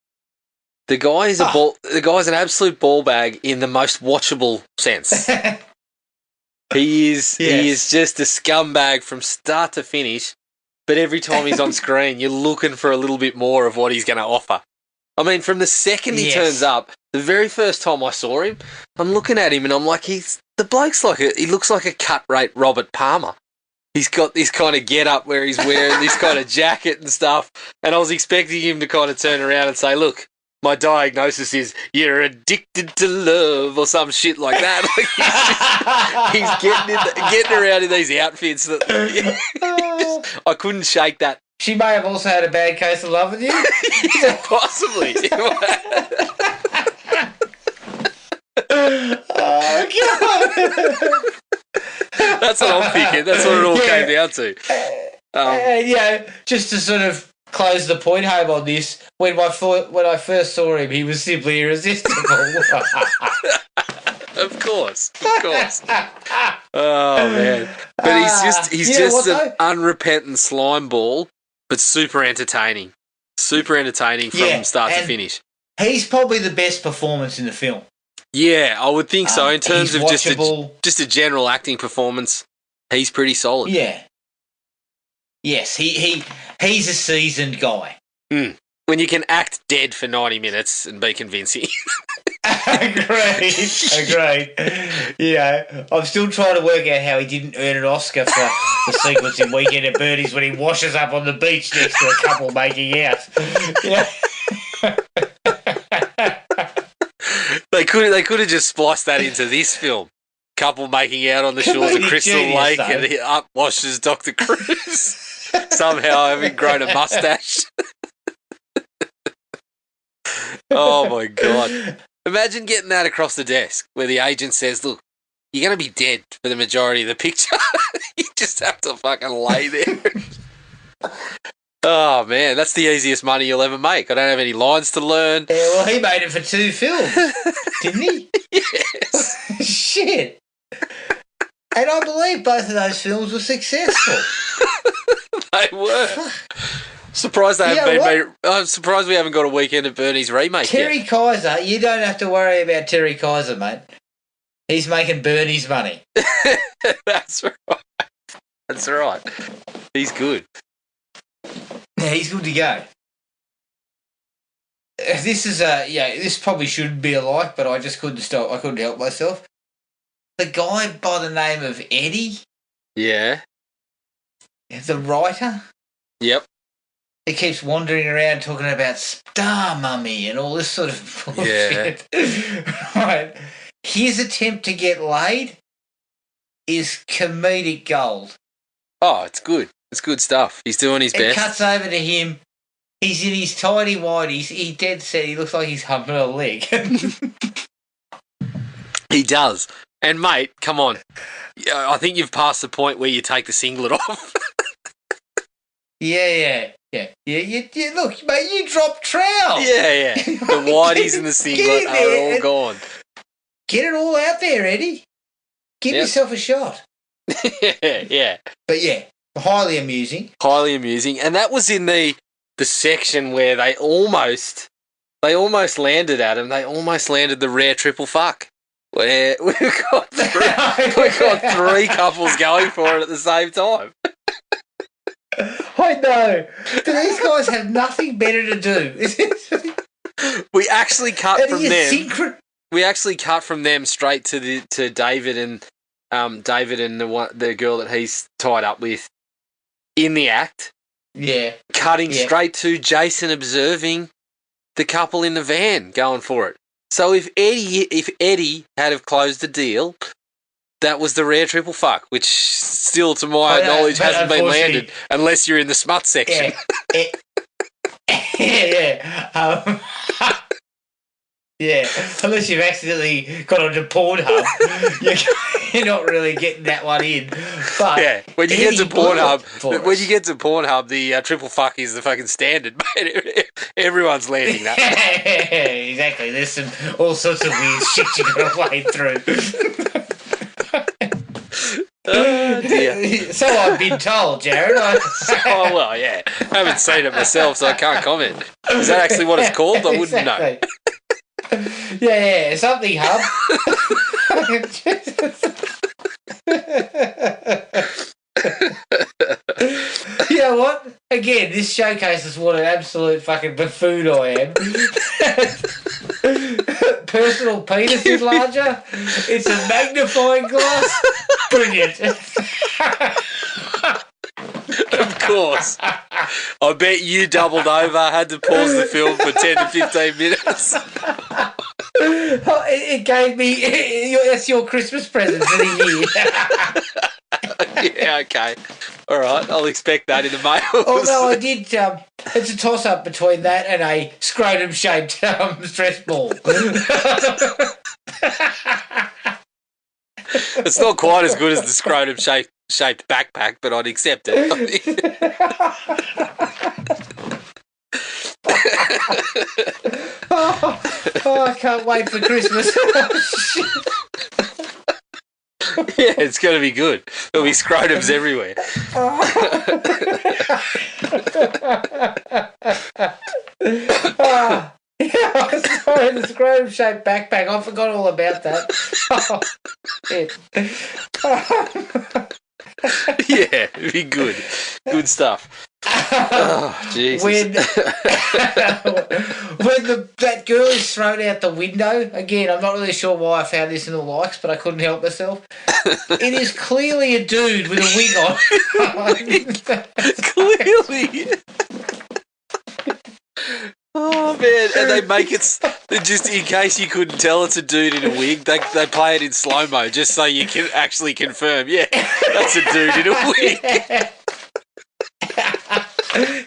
C: the guy is the guy's an absolute ball bag in the most watchable sense. He is just a scumbag from start to finish. But every time he's on screen, you're looking for a little bit more of what he's going to offer. I mean, from the second he turns up, the very first time I saw him, I'm looking at him and I'm like, he looks like a cut rate Robert Palmer. He's got this kind of get up where he's wearing this kind of jacket and stuff, and I was expecting him to kind of turn around and say, "Look, my diagnosis is you're addicted to love," or some shit like that. Like he's getting around in these outfits that I couldn't shake that.
B: She may have also had a bad case of love with you.
C: Yeah, possibly.
B: Oh God!
C: That's what I'm thinking. That's what it all came down to.
B: Just to sort of close the point home on this, when I first saw him, he was simply irresistible.
C: Of course. Oh man! But he's just an unrepentant slime ball, but super entertaining. Super entertaining from start to finish.
B: He's probably the best performance in the film.
C: Yeah, I would think so. In terms of
B: watchable.
C: just a general acting performance, he's pretty solid.
B: Yeah. Yes, he's a seasoned guy.
C: Mm. When you can act dead for 90 minutes and be convincing.
B: Agreed. Yeah, I'm still trying to work out how he didn't earn an Oscar for the sequence in Weekend at Bernie's when he washes up on the beach next to a couple making out. Yeah.
C: They could have just spliced that into this film. Couple making out on the shores of Crystal Lake and he up washes Dr. Cruz. Somehow having grown a mustache. Oh my God. Imagine getting that across the desk where the agent says, look, you're going to be dead for the majority of the picture. You just have to fucking lay there. Oh man, that's the easiest money you'll ever make. I don't have any lines to learn.
B: Yeah, well, he made it for 2 films, didn't he?
C: Yes.
B: Shit. And I believe both of those films were successful.
C: They were. Surprised they haven't been made. I'm surprised we haven't got a Weekend at Bernie's remake
B: Terry
C: yet.
B: Kaiser, you don't have to worry about Terry Kaiser, mate. He's making Bernie's money.
C: That's right. That's right. He's good.
B: Yeah, he's good to go. This is this probably shouldn't be a like, but I just couldn't stop. I couldn't help myself. The guy by the name of Eddie.
C: Yeah.
B: The writer.
C: Yep.
B: He keeps wandering around talking about Star Mummy and all this sort of bullshit. Yeah. Right. His attempt to get laid is comedic gold.
C: Oh, it's good. It's good stuff. He's doing his best.
B: It cuts over to him. He's in his tidy whities. He dead set. He looks like he's humping a leg.
C: He does. And mate, come on. I think you've passed the point where you take the singlet off.
B: Yeah. Look, mate, you dropped trowel.
C: Yeah. The whiteys and the singlet are all gone.
B: Get it all out there, Eddie. Give yourself a shot.
C: Yeah.
B: But yeah, highly amusing.
C: Highly amusing. And that was in the section where they almost landed at him. They almost landed the rare triple fuck. Where we've got 3 couples going for it at the same time.
B: I know. Do these guys have nothing better to do?
C: We actually cut from them. We actually cut from them straight to David and the girl that he's tied up with in the act.
B: Yeah.
C: Cutting straight to Jason observing the couple in the van going for it. So if Eddie had have closed the deal, that was the rare triple fuck, which still, to my knowledge, hasn't been landed unless you're in the smut section.
B: Yeah. Yeah, unless you've accidentally got onto Pornhub, you're not really getting that one in. But
C: yeah, when you get to Pornhub, the triple fuck is the fucking standard, mate. Everyone's landing that.
B: Exactly. There's all sorts of weird shit you got to wade through.
C: Oh dear.
B: So I've been told, Jared.
C: Oh well, yeah. I haven't seen it myself, so I can't comment. Is that actually what it's called? I wouldn't know.
B: Yeah, something hub. You know what? Again, this showcases what an absolute fucking buffoon I am. Personal penis is larger. It's a magnifying glass. Brilliant.
C: Of course. I bet you doubled over, had to pause the film for 10 to 15 minutes.
B: It gave me... That's your Christmas present for the year.
C: Yeah, okay. All right, I'll expect that in the mail.
B: Although I did... it's a toss-up between that and a scrotum-shaped stress ball.
C: It's not quite as good as the scrotum shaped backpack, but I'd accept it.
B: I can't wait for Christmas.
C: Yeah, it's going to be good. There'll be scrotums everywhere.
B: Yeah, sorry, the scrotum-shaped backpack. I forgot all about that.
C: Yeah, it'd be good. Good stuff. Oh, Jesus.
B: When that girl is thrown out the window, again, I'm not really sure why I found this in the likes, but I couldn't help myself. It is clearly a dude with a wig on.
C: Clearly. Oh, man. And they make it, just in case you couldn't tell it's a dude in a wig, they play it in slow-mo just so you can actually confirm, yeah, that's a dude in a wig.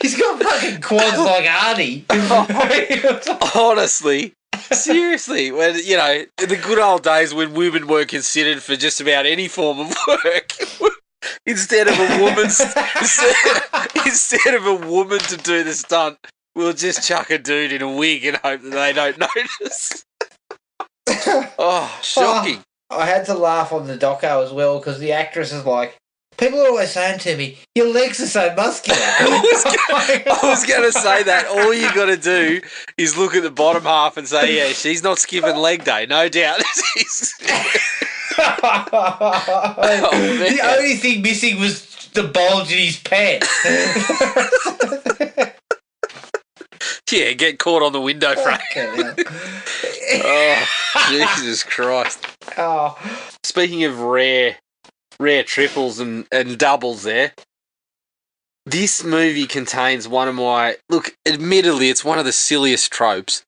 B: He's got fucking quads like Arnie.
C: Honestly, seriously, when, in the good old days when women were considered for just about any form of work, instead of a woman to do the stunt, we'll just chuck a dude in a wig and hope that they don't notice. Oh, shocking.
B: I had to laugh on the doco as well because the actress is like, people are always saying to me, your legs are so muscular.
C: I was going to say that. All you got to do is look at the bottom half and say, yeah, she's not skipping leg day, no doubt.
B: The only thing missing was the bulge in his pants.
C: Yeah, get caught on the window frame. Oh, Jesus Christ.
B: Oh.
C: Speaking of rare triples and doubles there, this movie contains one of my... Look, admittedly, it's one of the silliest tropes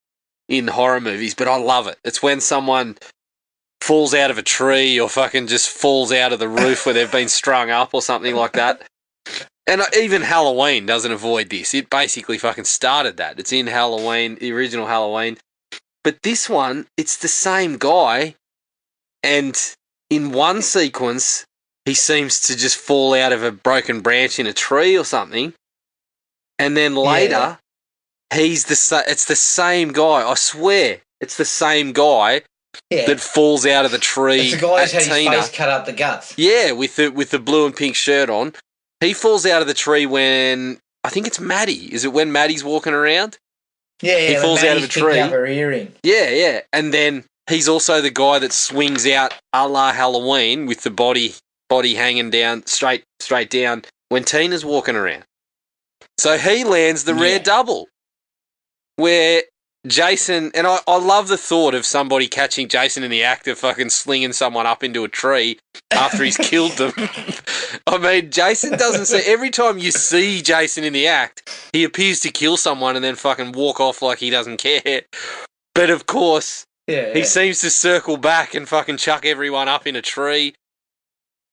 C: in horror movies, but I love it. It's when someone falls out of a tree or fucking just falls out of the roof where they've been strung up or something like that. And even Halloween doesn't avoid this. It basically fucking started that. It's in Halloween, the original Halloween. But this one, it's the same guy, and in one sequence, he seems to just fall out of a broken branch in a tree or something. And then later, it's the same guy. I swear, it's the same guy that falls out of the tree.
B: It's the guy who's had
C: Tina.
B: his face cut up the guts.
C: Yeah, with the blue and pink shirt on. He falls out of the tree when, I think it's Maddie. Is it when Maddie's walking around?
B: Yeah,
C: he falls out of a tree.
B: Up her earring.
C: Yeah. And then he's also the guy that swings out a la Halloween with the body hanging down, straight down when Tina's walking around. So he lands the rare double where Jason, and I love the thought of somebody catching Jason in the act of fucking slinging someone up into a tree after he's killed them. I mean, Jason doesn't say, every time you see Jason in the act, he appears to kill someone and then fucking walk off like he doesn't care. But of course, he seems to circle back and fucking chuck everyone up in a tree.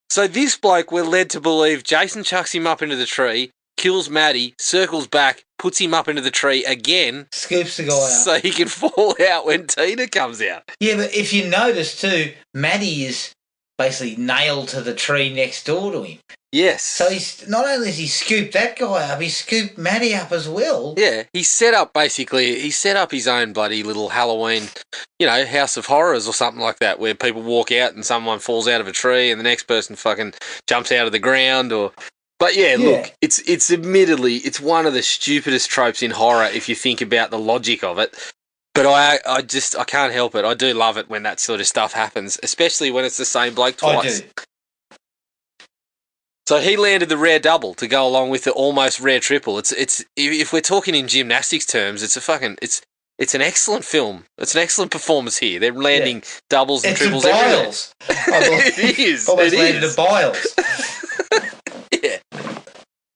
C: So this bloke, we're led to believe Jason chucks him up into the tree, kills Maddie, circles back, puts him up into the tree again.
B: Scoops the guy out.
C: So he can fall out when Tina comes out.
B: Yeah, but if you notice too, Maddie is basically nailed to the tree next door to him.
C: Yes.
B: So he's not only has he scooped that guy up, he scooped Maddie up as well.
C: Yeah, he set up his own bloody little Halloween, House of Horrors or something like that, where people walk out and someone falls out of a tree and the next person fucking jumps out of the ground or... But look, it's admittedly, it's one of the stupidest tropes in horror if you think about the logic of it. But I can't help it. I do love it when that sort of stuff happens, especially when it's the same bloke twice.
B: I do.
C: So he landed the rare double to go along with the almost rare triple. It's if we're talking in gymnastics terms, it's an excellent film. It's an excellent performance here. They're landing doubles and triples everywhere.
B: Biles. It is. Almost landed a Biles.
C: Yeah.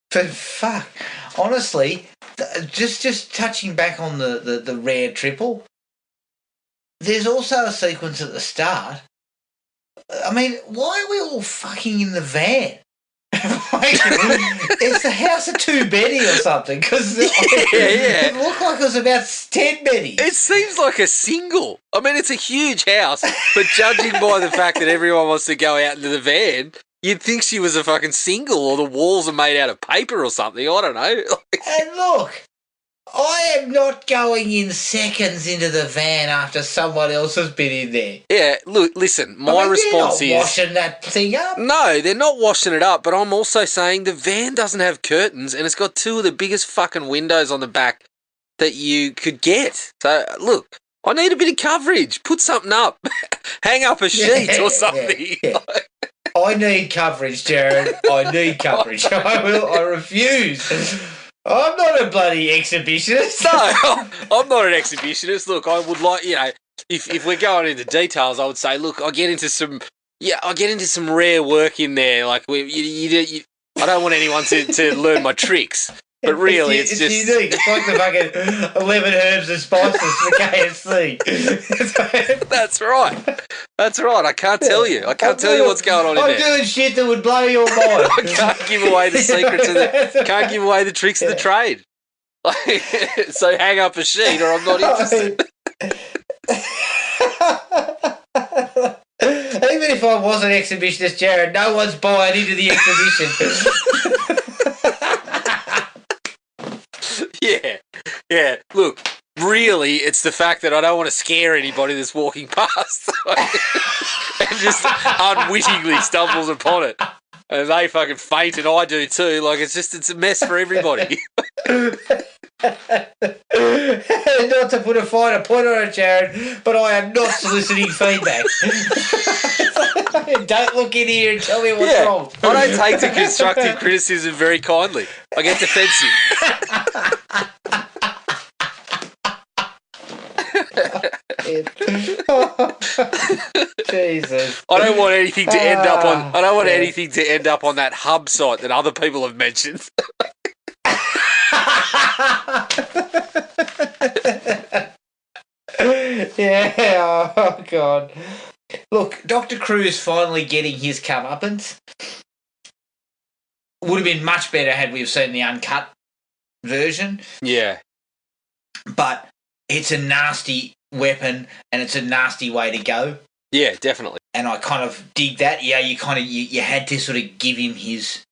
B: But fuck, honestly, just touching back on the rare triple, there's also a sequence at the start. I mean, why are we all fucking in the van? It's the house of 2 Betty or something, because it looked like it was about 10 Betty.
C: It seems like a single. I mean, it's a huge house, but judging by the fact that everyone wants to go out into the van, you'd think she was a fucking single, or the walls are made out of paper or something. I don't know.
B: And look, I am not going in seconds into the van after someone else has been in there.
C: Yeah, look, listen, my response
B: they're not
C: is...
B: washing that thing up.
C: No, they're not washing it up, but I'm also saying the van doesn't have curtains and it's got 2 of the biggest fucking windows on the back that you could get. So, look, I need a bit of coverage. Put something up. Hang up a sheet or something.
B: Yeah. I need coverage, Jared. I need coverage. I refuse. I'm not a bloody exhibitionist.
C: No, I'm not an exhibitionist. Look, I would like, if we're going into details, I would say, look, I get into some rare work in there. Like, I don't want anyone to learn my tricks. But really, it's just
B: unique. It's like the fucking 11 herbs and spices for KFC.
C: That's right. That's right. I can't tell you. I can't tell you what's going on in there.
B: I'm doing shit that would blow your mind.
C: I can't give away the secrets of can't give away the tricks of the trade. So hang up a sheet, or I'm not interested.
B: Even if I was an exhibitionist, Jared, no one's buying into the exhibition.
C: Yeah. Look, really, it's the fact that I don't want to scare anybody that's walking past and just unwittingly stumbles upon it. And they fucking faint and I do too. Like, it's a mess for everybody.
B: Not to put a finer point on it, Jared, but I am not soliciting feedback. Don't look in here and tell me what's wrong.
C: I don't take to constructive criticism very kindly. I get defensive.
B: Jesus.
C: I don't want anything to end up on. I don't want anything to end up on that hub site that other people have mentioned.
B: Yeah. Oh God. Look, Dr. Cruz finally getting his comeuppance. Would have been much better had we have seen the uncut version.
C: Yeah.
B: But it's a nasty weapon and it's a nasty way to go.
C: Yeah, definitely.
B: And I kind of dig that. Yeah, you had to sort of give him his,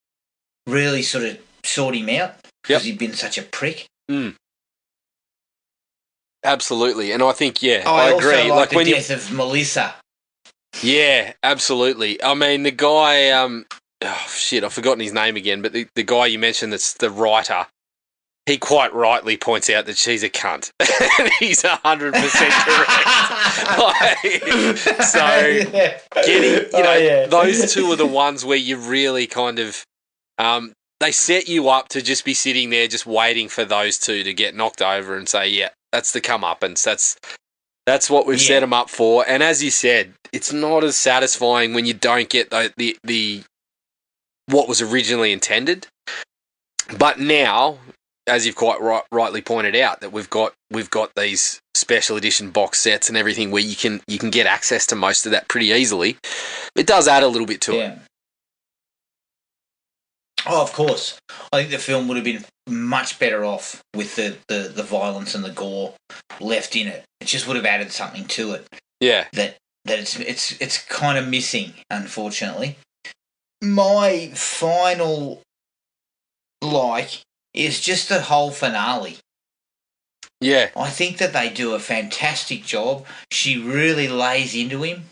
B: really sort of sort him out because he'd been such a prick.
C: Mm. Absolutely, and I think
B: I
C: agree.
B: Also like the
C: when
B: death of Melissa.
C: Yeah, absolutely. I mean, the guy. I've forgotten his name again. But the guy you mentioned, that's the writer. He quite rightly points out that she's a cunt, and he's 100% correct. So, getting those 2 are the ones where you really kind of they set you up to just be sitting there, just waiting for those 2 to get knocked over and say, "Yeah, that's the comeuppance. That's what we've set them up for." And as you said, it's not as satisfying when you don't get the what was originally intended. But now, as you've quite rightly pointed out, that we've got these special edition box sets and everything where you can get access to most of that pretty easily. It does add a little bit to it.
B: Oh, of course. I think the film would have been much better off with the violence and the gore left in it. It just would have added something to it.
C: Yeah.
B: That it's kind of missing, unfortunately. My final is just the whole finale.
C: Yeah.
B: I think that they do a fantastic job. She really lays into him.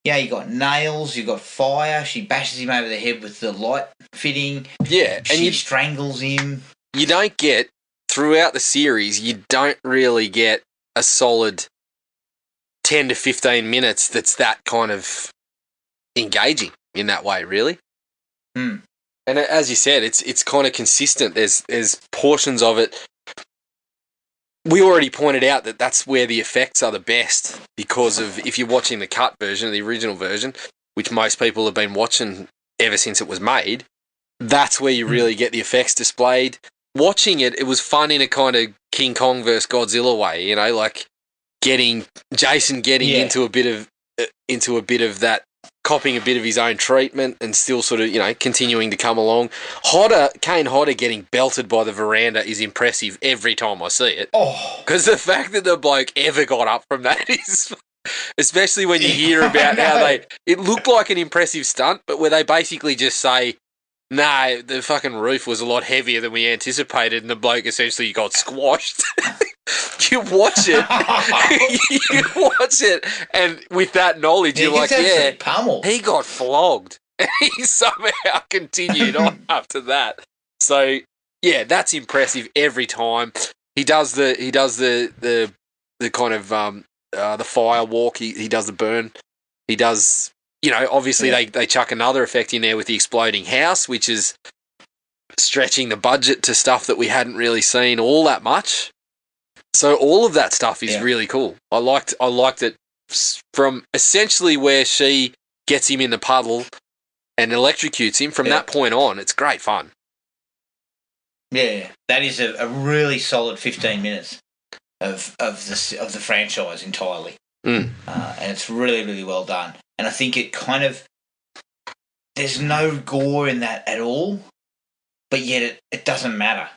B: Yeah, you got nails, you got fire. She bashes him over the head with the light fitting.
C: Yeah, and
B: she strangles him.
C: You don't get, throughout the series, you don't really get a solid 10 to 15 minutes that's that kind of engaging in that way, really.
B: Hmm.
C: And as you said, it's kind of consistent. There's portions of it. We already pointed out that that's where the effects are the best because of, if you're watching the cut version, the original version, which most people have been watching ever since it was made, that's where you really get the effects displayed. Watching it, it was fun in a kind of King Kong versus Godzilla way, like Jason getting into a bit of that copping a bit of his own treatment and still sort of, continuing to come along. Kane Hodder getting belted by the veranda is impressive every time I see it.
B: Oh.
C: Because the fact that the bloke ever got up from that is, especially when you hear about how it looked like an impressive stunt, but where they basically just say, no, the fucking roof was a lot heavier than we anticipated and the bloke essentially got squashed. You watch it, and with that knowledge, you're like, yeah,
B: pummeled.
C: He got flogged, and he somehow continued on after that. So, yeah, that's impressive every time. He does the kind of the fire walk. He does the burn. He does, obviously they chuck another effect in there with the exploding house, which is stretching the budget to stuff that we hadn't really seen all that much. So all of that stuff is really cool. I liked it from essentially where she gets him in the puddle and electrocutes him. From that point on, it's great fun.
B: Yeah, that is a really solid 15 minutes of the franchise entirely, and it's really, really well done. And I think it kind of, there's no gore in that at all, but yet it doesn't matter.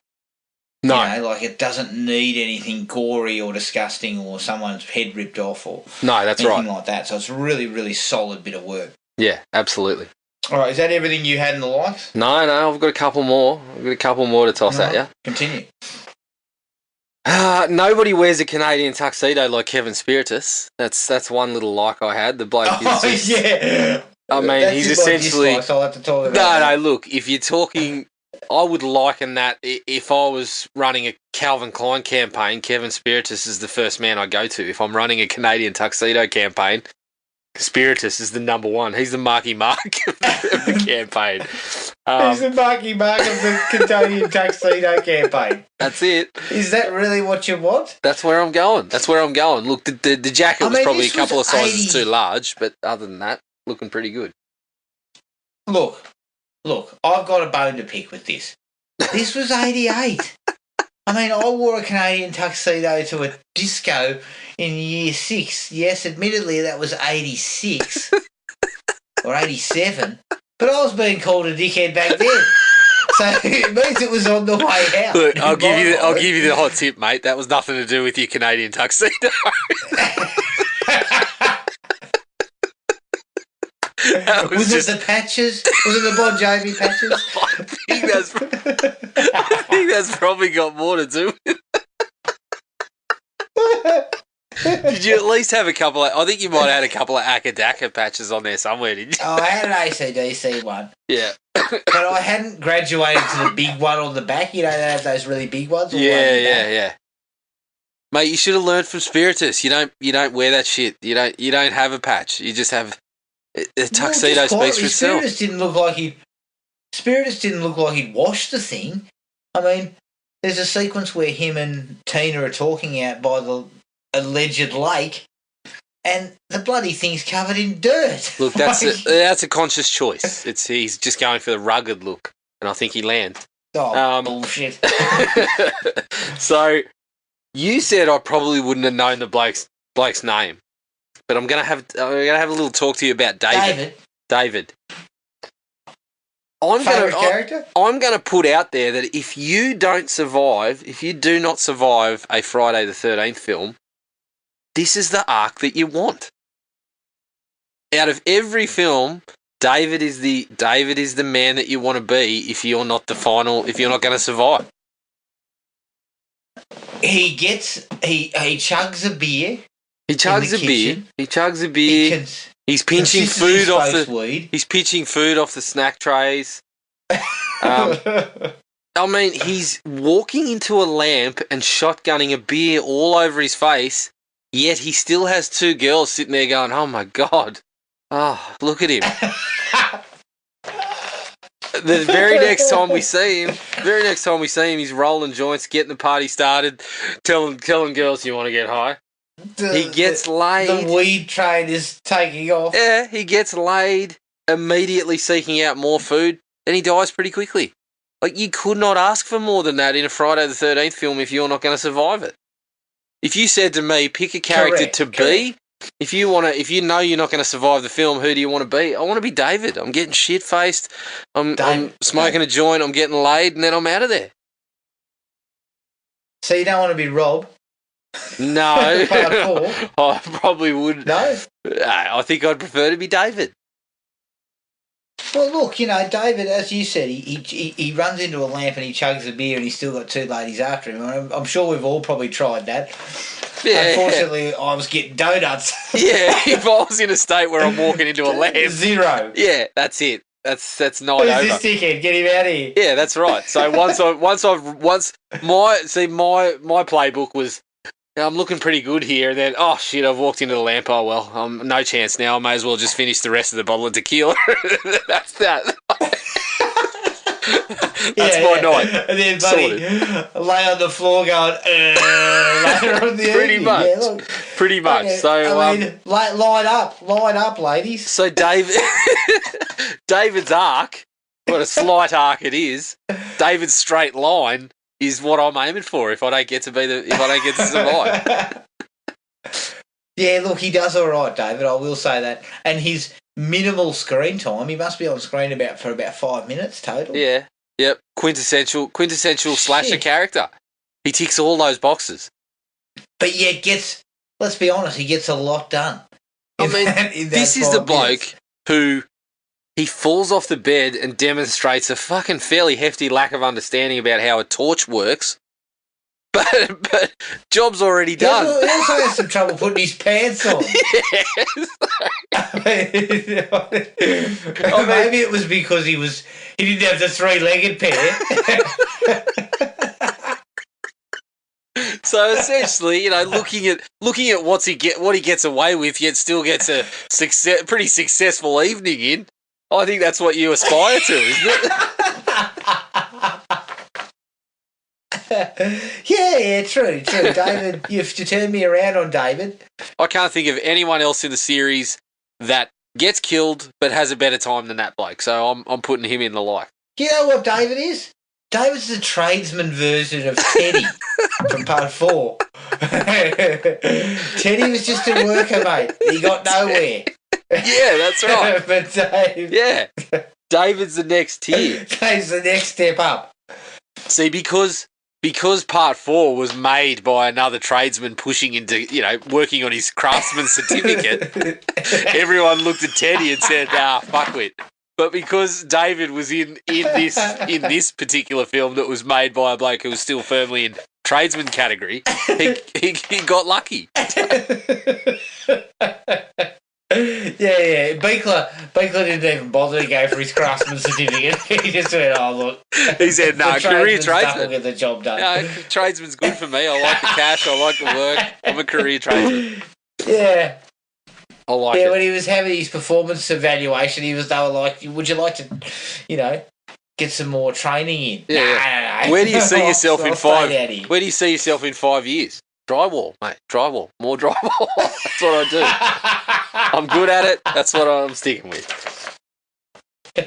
C: No.
B: It doesn't need anything gory or disgusting or someone's head ripped off or anything like that. So it's a really, really solid bit of work.
C: Yeah, absolutely.
B: All right, is that everything you had in the likes?
C: No, I've got a couple more. To toss at you.
B: Continue.
C: Nobody wears a Canadian tuxedo like Kevin Spiritus. That's one little like I had. The bloke is
B: yeah.
C: I mean,
B: that's
C: he's essentially...
B: So I'll have to talk about
C: No, look, if you're talking... I would liken that if I was running a Calvin Klein campaign, Kevin Spiritus is the first man I go to. If I'm running a Canadian tuxedo campaign, Spiritus is the number one. He's the Marky Mark of the campaign.
B: He's the Marky Mark of the Canadian tuxedo campaign.
C: That's it.
B: Is that really what you want?
C: That's where I'm going. Look, the jacket was probably a couple of sizes too large, but other than that, looking pretty good.
B: Look, I've got a bone to pick with this. This was 88. I mean, I wore a Canadian tuxedo to a disco in year 6. Yes, admittedly, that was 86 or 87, but I was being called a dickhead back then. So it means it was on the way out.
C: Look, I'll give you the hot tip, mate. That was nothing to do with your Canadian tuxedo.
B: Was it the patches? Was it the Bon Jovi patches?
C: I think that's probably got more to do with it. Did you at least have a couple of... I think you might have had a couple of Akadaka patches on there somewhere, didn't you?
B: Oh, I had an AC/DC one.
C: Yeah.
B: But I hadn't graduated to the big one on the back. They have those really big ones.
C: Yeah. Mate, you should have learned from Spiritus. You don't wear that shit. You don't have a patch. You just have... The tuxedo speaks for itself.
B: Spiritus didn't look like he'd washed the thing. I mean, there's a sequence where him and Tina are talking out by the alleged lake, and the bloody thing's covered in dirt.
C: Look, that's a conscious choice. He's just going for the rugged look, and I think he landed.
B: Oh, bullshit.
C: So, you said I probably wouldn't have known the bloke's name. But I'm gonna have a little talk to you about David.
B: Character?
C: I'm gonna put out there that if you do not survive a Friday the 13th film, this is the arc that you want. Out of every film, David is the man that you want to be if you're not going to survive.
B: He chugs a beer.
C: He chugs a beer. He's pinching food off the. He's pitching food off the snack trays. I mean, he's walking into a lamp and shotgunning a beer all over his face. Yet he still has two girls sitting there going, "Oh my god! Oh, look at him." The very next time we see him, he's rolling joints, getting the party started, telling girls, "You want to get high?" He gets laid.
B: The weed train is taking off.
C: Yeah, he gets laid, immediately seeking out more food, and he dies pretty quickly. Like, you could not ask for more than that in a Friday the 13th film if you're not going to survive it. If you said to me, pick a character to be if you know you're not going to survive the film, who do you want to be? I want to be David. I'm getting shit faced. I'm smoking a joint. I'm getting laid, and then I'm out of there.
B: So you don't want to be Rob?
C: No,
B: Part 4?
C: I probably would.
B: No.
C: I think I'd prefer to be David.
B: Well, look, David, as you said, he runs into a lamp and he chugs a beer and he's still got 2 ladies after him. I'm sure we've all probably tried that. Yeah. Unfortunately, I was getting donuts.
C: Yeah, if I was in a state where I'm walking into a lamp.
B: 0.
C: Yeah, that's it. That's night
B: Who's
C: over.
B: this dickhead? Get him out of here.
C: Yeah, that's right. So my playbook was, I'm looking pretty good here, and then, oh shit, I've walked into the lamp. Oh well, no chance now. I may as well just finish the rest of the bottle of tequila. That's that. That's my night.
B: And then, buddy, lay on the floor going, later on the
C: pretty
B: evening.
C: much.
B: Yeah, look.
C: Pretty much.
B: Okay.
C: So,
B: line up, ladies.
C: So David's arc, what a slight arc it is. David's straight line is what I'm aiming for. If I don't get to survive.
B: Yeah, look, he does all right, David. I will say that. And his minimal screen time, he must be on screen for about 5 minutes total.
C: Yeah. Yep. Quintessential slasher character. He ticks all those boxes.
B: But yet let's be honest, he gets a lot done.
C: I mean, this is the bloke who he falls off the bed and demonstrates a fucking fairly hefty lack of understanding about how a torch works. But job's already done.
B: He also has some trouble putting his pants on.
C: Yes.
B: Maybe it was because he didn't have the 3-legged pair.
C: So essentially, looking at what he gets away with, yet still gets a pretty successful evening in. I think that's what you aspire to, isn't it?
B: Yeah, true. David, you've turned me around on David.
C: I can't think of anyone else in the series that gets killed but has a better time than that bloke. So I'm putting him in the life.
B: You know what David is? David's the tradesman version of Teddy from part 4. Teddy was just a worker, mate. He got nowhere.
C: Yeah, that's right.
B: But Dave...
C: Yeah. David's the next tier.
B: Dave's the next step up.
C: See, because part 4 was made by another tradesman pushing into, working on his craftsman certificate, everyone looked at Teddy and said, fuckwit. But because David was in this particular film that was made by a bloke who was still firmly in tradesman category, he got lucky.
B: Yeah. Beekler didn't even bother to go for his craftsman certificate. He just went, "Oh look."
C: He said, "No, career tradesman
B: will get the job done."
C: No, tradesman's good for me. I like the cash. I like the work. I'm a career tradesman.
B: Yeah.
C: I like it.
B: Yeah, when he was having his performance evaluation, they were like, "Would you like to, get some more training in?"
C: Yeah.
B: No.
C: Where do you see yourself in 5?
B: Where
C: do you see yourself in 5 years? Drywall, mate. Drywall. More drywall. That's what I do. I'm good at it. That's what I'm sticking with.
B: All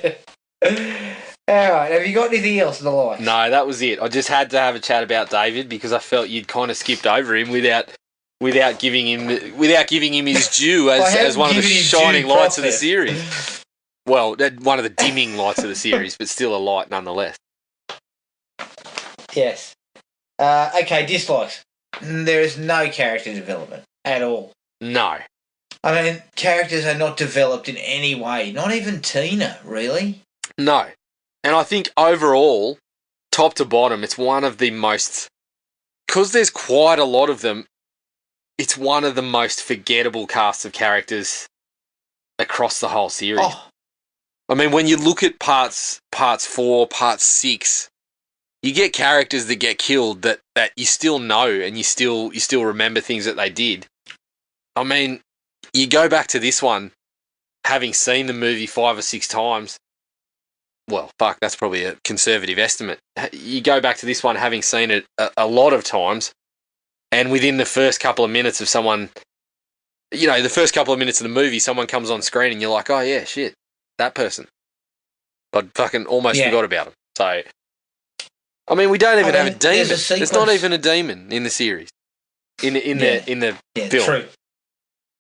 B: right. Have you got anything else in the life?
C: No, that was it. I just had to have a chat about David because I felt you'd kind of skipped over him without giving him his due as one of the shining lights of the series. Well, one of the dimming lights of the series, but still a light nonetheless.
B: Yes. Okay, dislikes. There is no character development at all.
C: No.
B: I mean, characters are not developed in any way. Not even Tina, really.
C: No. And I think overall, top to bottom, it's one of the most... Because there's quite a lot of them, it's one of the most forgettable casts of characters across the whole series.
B: Oh.
C: I mean, when you look at parts 4, part 6... You get characters that get killed that you still know and you still remember things that they did. I mean, you go back to this one, having seen the movie 5 or 6 times. Well, fuck, that's probably a conservative estimate. You go back to this one, having seen it a lot of times, and within the first couple of minutes of someone, the first couple of minutes of the movie, someone comes on screen and you're like, oh yeah, shit, that person. I fucking almost forgot about them. So... I mean, we don't even have a demon. There's not even a demon in the series, in the film.
B: True.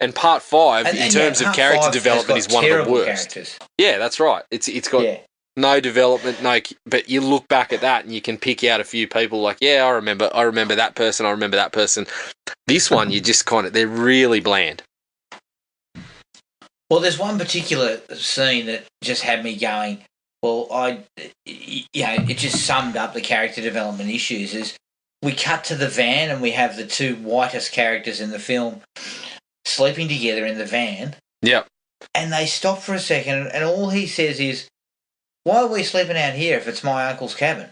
C: And part 5,
B: And-
C: in
B: and
C: terms
B: yeah,
C: of
B: part
C: character
B: 5 has
C: development,
B: got
C: is one of the
B: terrible
C: worst.
B: characters.
C: Yeah, that's right. It's got
B: Yeah.
C: no development, but you look back at that and you can pick out a few people like, yeah, I remember that person, I remember that person. This one, you just they're really bland.
B: Well, there's one particular scene that just had me going, it just summed up the character development issues. Is we cut to the van and we have the two whitest characters in the film sleeping together in the van,
C: Yep.
B: and they stop for a second, and all he says is, "Why are we sleeping out here if it's my uncle's cabin?"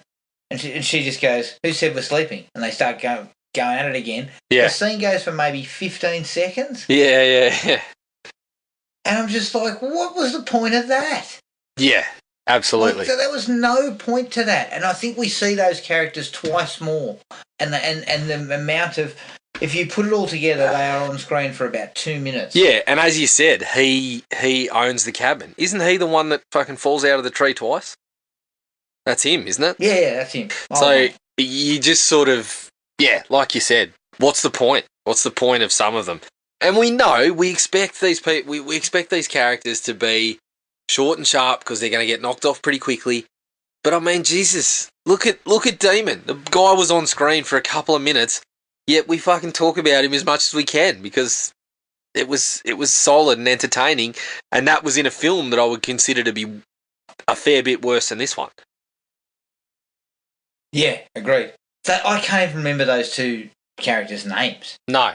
B: And she just goes, "Who said we're sleeping?" And they start going at it again.
C: Yeah.
B: The scene goes for maybe 15 seconds,
C: Yeah.
B: and I'm just like, what was the point of that?
C: Yeah, absolutely.
B: Like, there was no point to that, and I think we see those characters twice more, and the amount of, if you put it all together, they are on screen for about 2 minutes.
C: Yeah, and as you said, he owns the cabin. Isn't he the one that fucking falls out of the tree twice? That's him, isn't it?
B: Yeah, that's him.
C: So you just sort of, yeah, like you said, what's the point? What's the point of some of them? And we expect these people, we expect these characters to be short and sharp because they're going to get knocked off pretty quickly. But I mean, Jesus, look at Demon. The guy was on screen for a couple of minutes, yet we fucking talk about him as much as we can because it was solid and entertaining, and that was in a film that I would consider to be a fair bit worse than this one.
B: Yeah, agreed. I can't even remember those two characters' names.
C: No,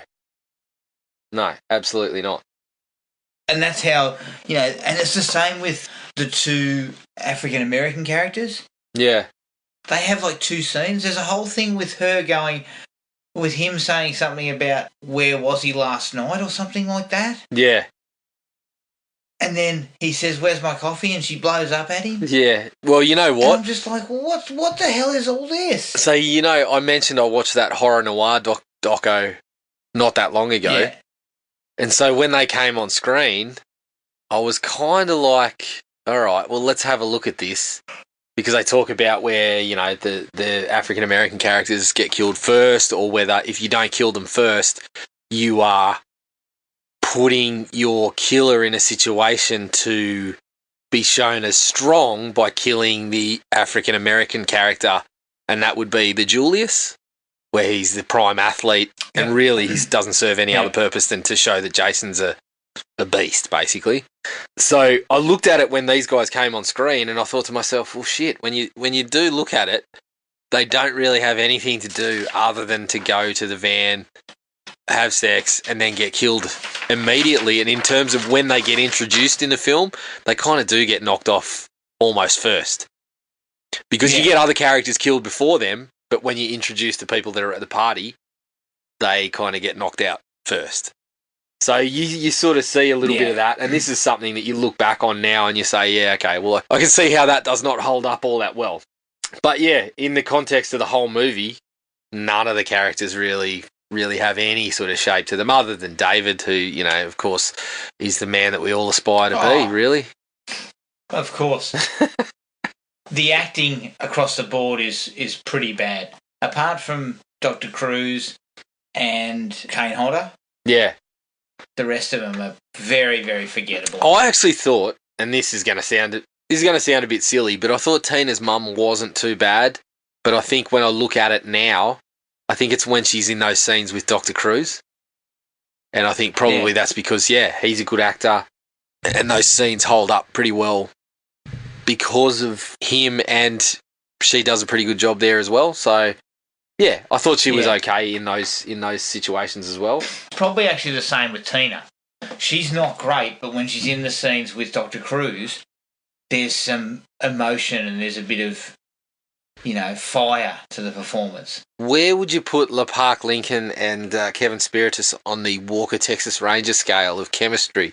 C: absolutely not.
B: And that's how, and it's the same with the two African American characters.
C: Yeah.
B: They have like 2 scenes. There's a whole thing with her going, with him saying something about where was he last night or something like that.
C: Yeah.
B: And then he says, "Where's my coffee?" And she blows up at him.
C: Yeah. Well, you know
B: And
C: what?
B: I'm just like, what the hell is all this?
C: So, I mentioned I watched that horror noir doco not that long ago.
B: Yeah.
C: And so when they came on screen, I was kind of like, all right, well, let's have a look at this. Because they talk about where, the African-American characters get killed first, or whether if you don't kill them first, you are putting your killer in a situation to be shown as strong by killing the African-American character, and that would be the Julius, where he's the prime athlete, and really he doesn't serve any other purpose than to show that Jason's a beast, basically. So I looked at it when these guys came on screen, and I thought to myself, well, shit, when you do look at it, they don't really have anything to do other than to go to the van, have sex, and then get killed immediately. And in terms of when they get introduced in the film, they kind of do get knocked off almost first. Because you get other characters killed before them, but when you introduce the people that are at the party, they kind of get knocked out first. So you sort of see a little bit of that, and this is something that you look back on now and you say, yeah, okay, well, I can see how that does not hold up all that well. But yeah, in the context of the whole movie, none of the characters really have any sort of shape to them, other than David, who, of course, is the man that we all aspire to be, really.
B: Of course. The acting across the board is pretty bad. Apart from Dr. Cruz and Kane Hodder,
C: Yeah.
B: the rest of them are very, very forgettable.
C: I actually thought, and this is going to sound a bit silly, but I thought Tina's mum wasn't too bad. But I think when I look at it now, I think it's when she's in those scenes with Dr. Cruz. And I think probably that's because, he's a good actor, and those scenes hold up pretty well because of him, and she does a pretty good job there as well. So, yeah, I thought she was okay in those situations as well.
B: Probably actually the same with Tina. She's not great, but when she's in the scenes with Dr. Cruz, there's some emotion and there's a bit of, fire to the performance.
C: Where would you put LaPark Lincoln and Kevin Spiritus on the Walker Texas Ranger scale of chemistry?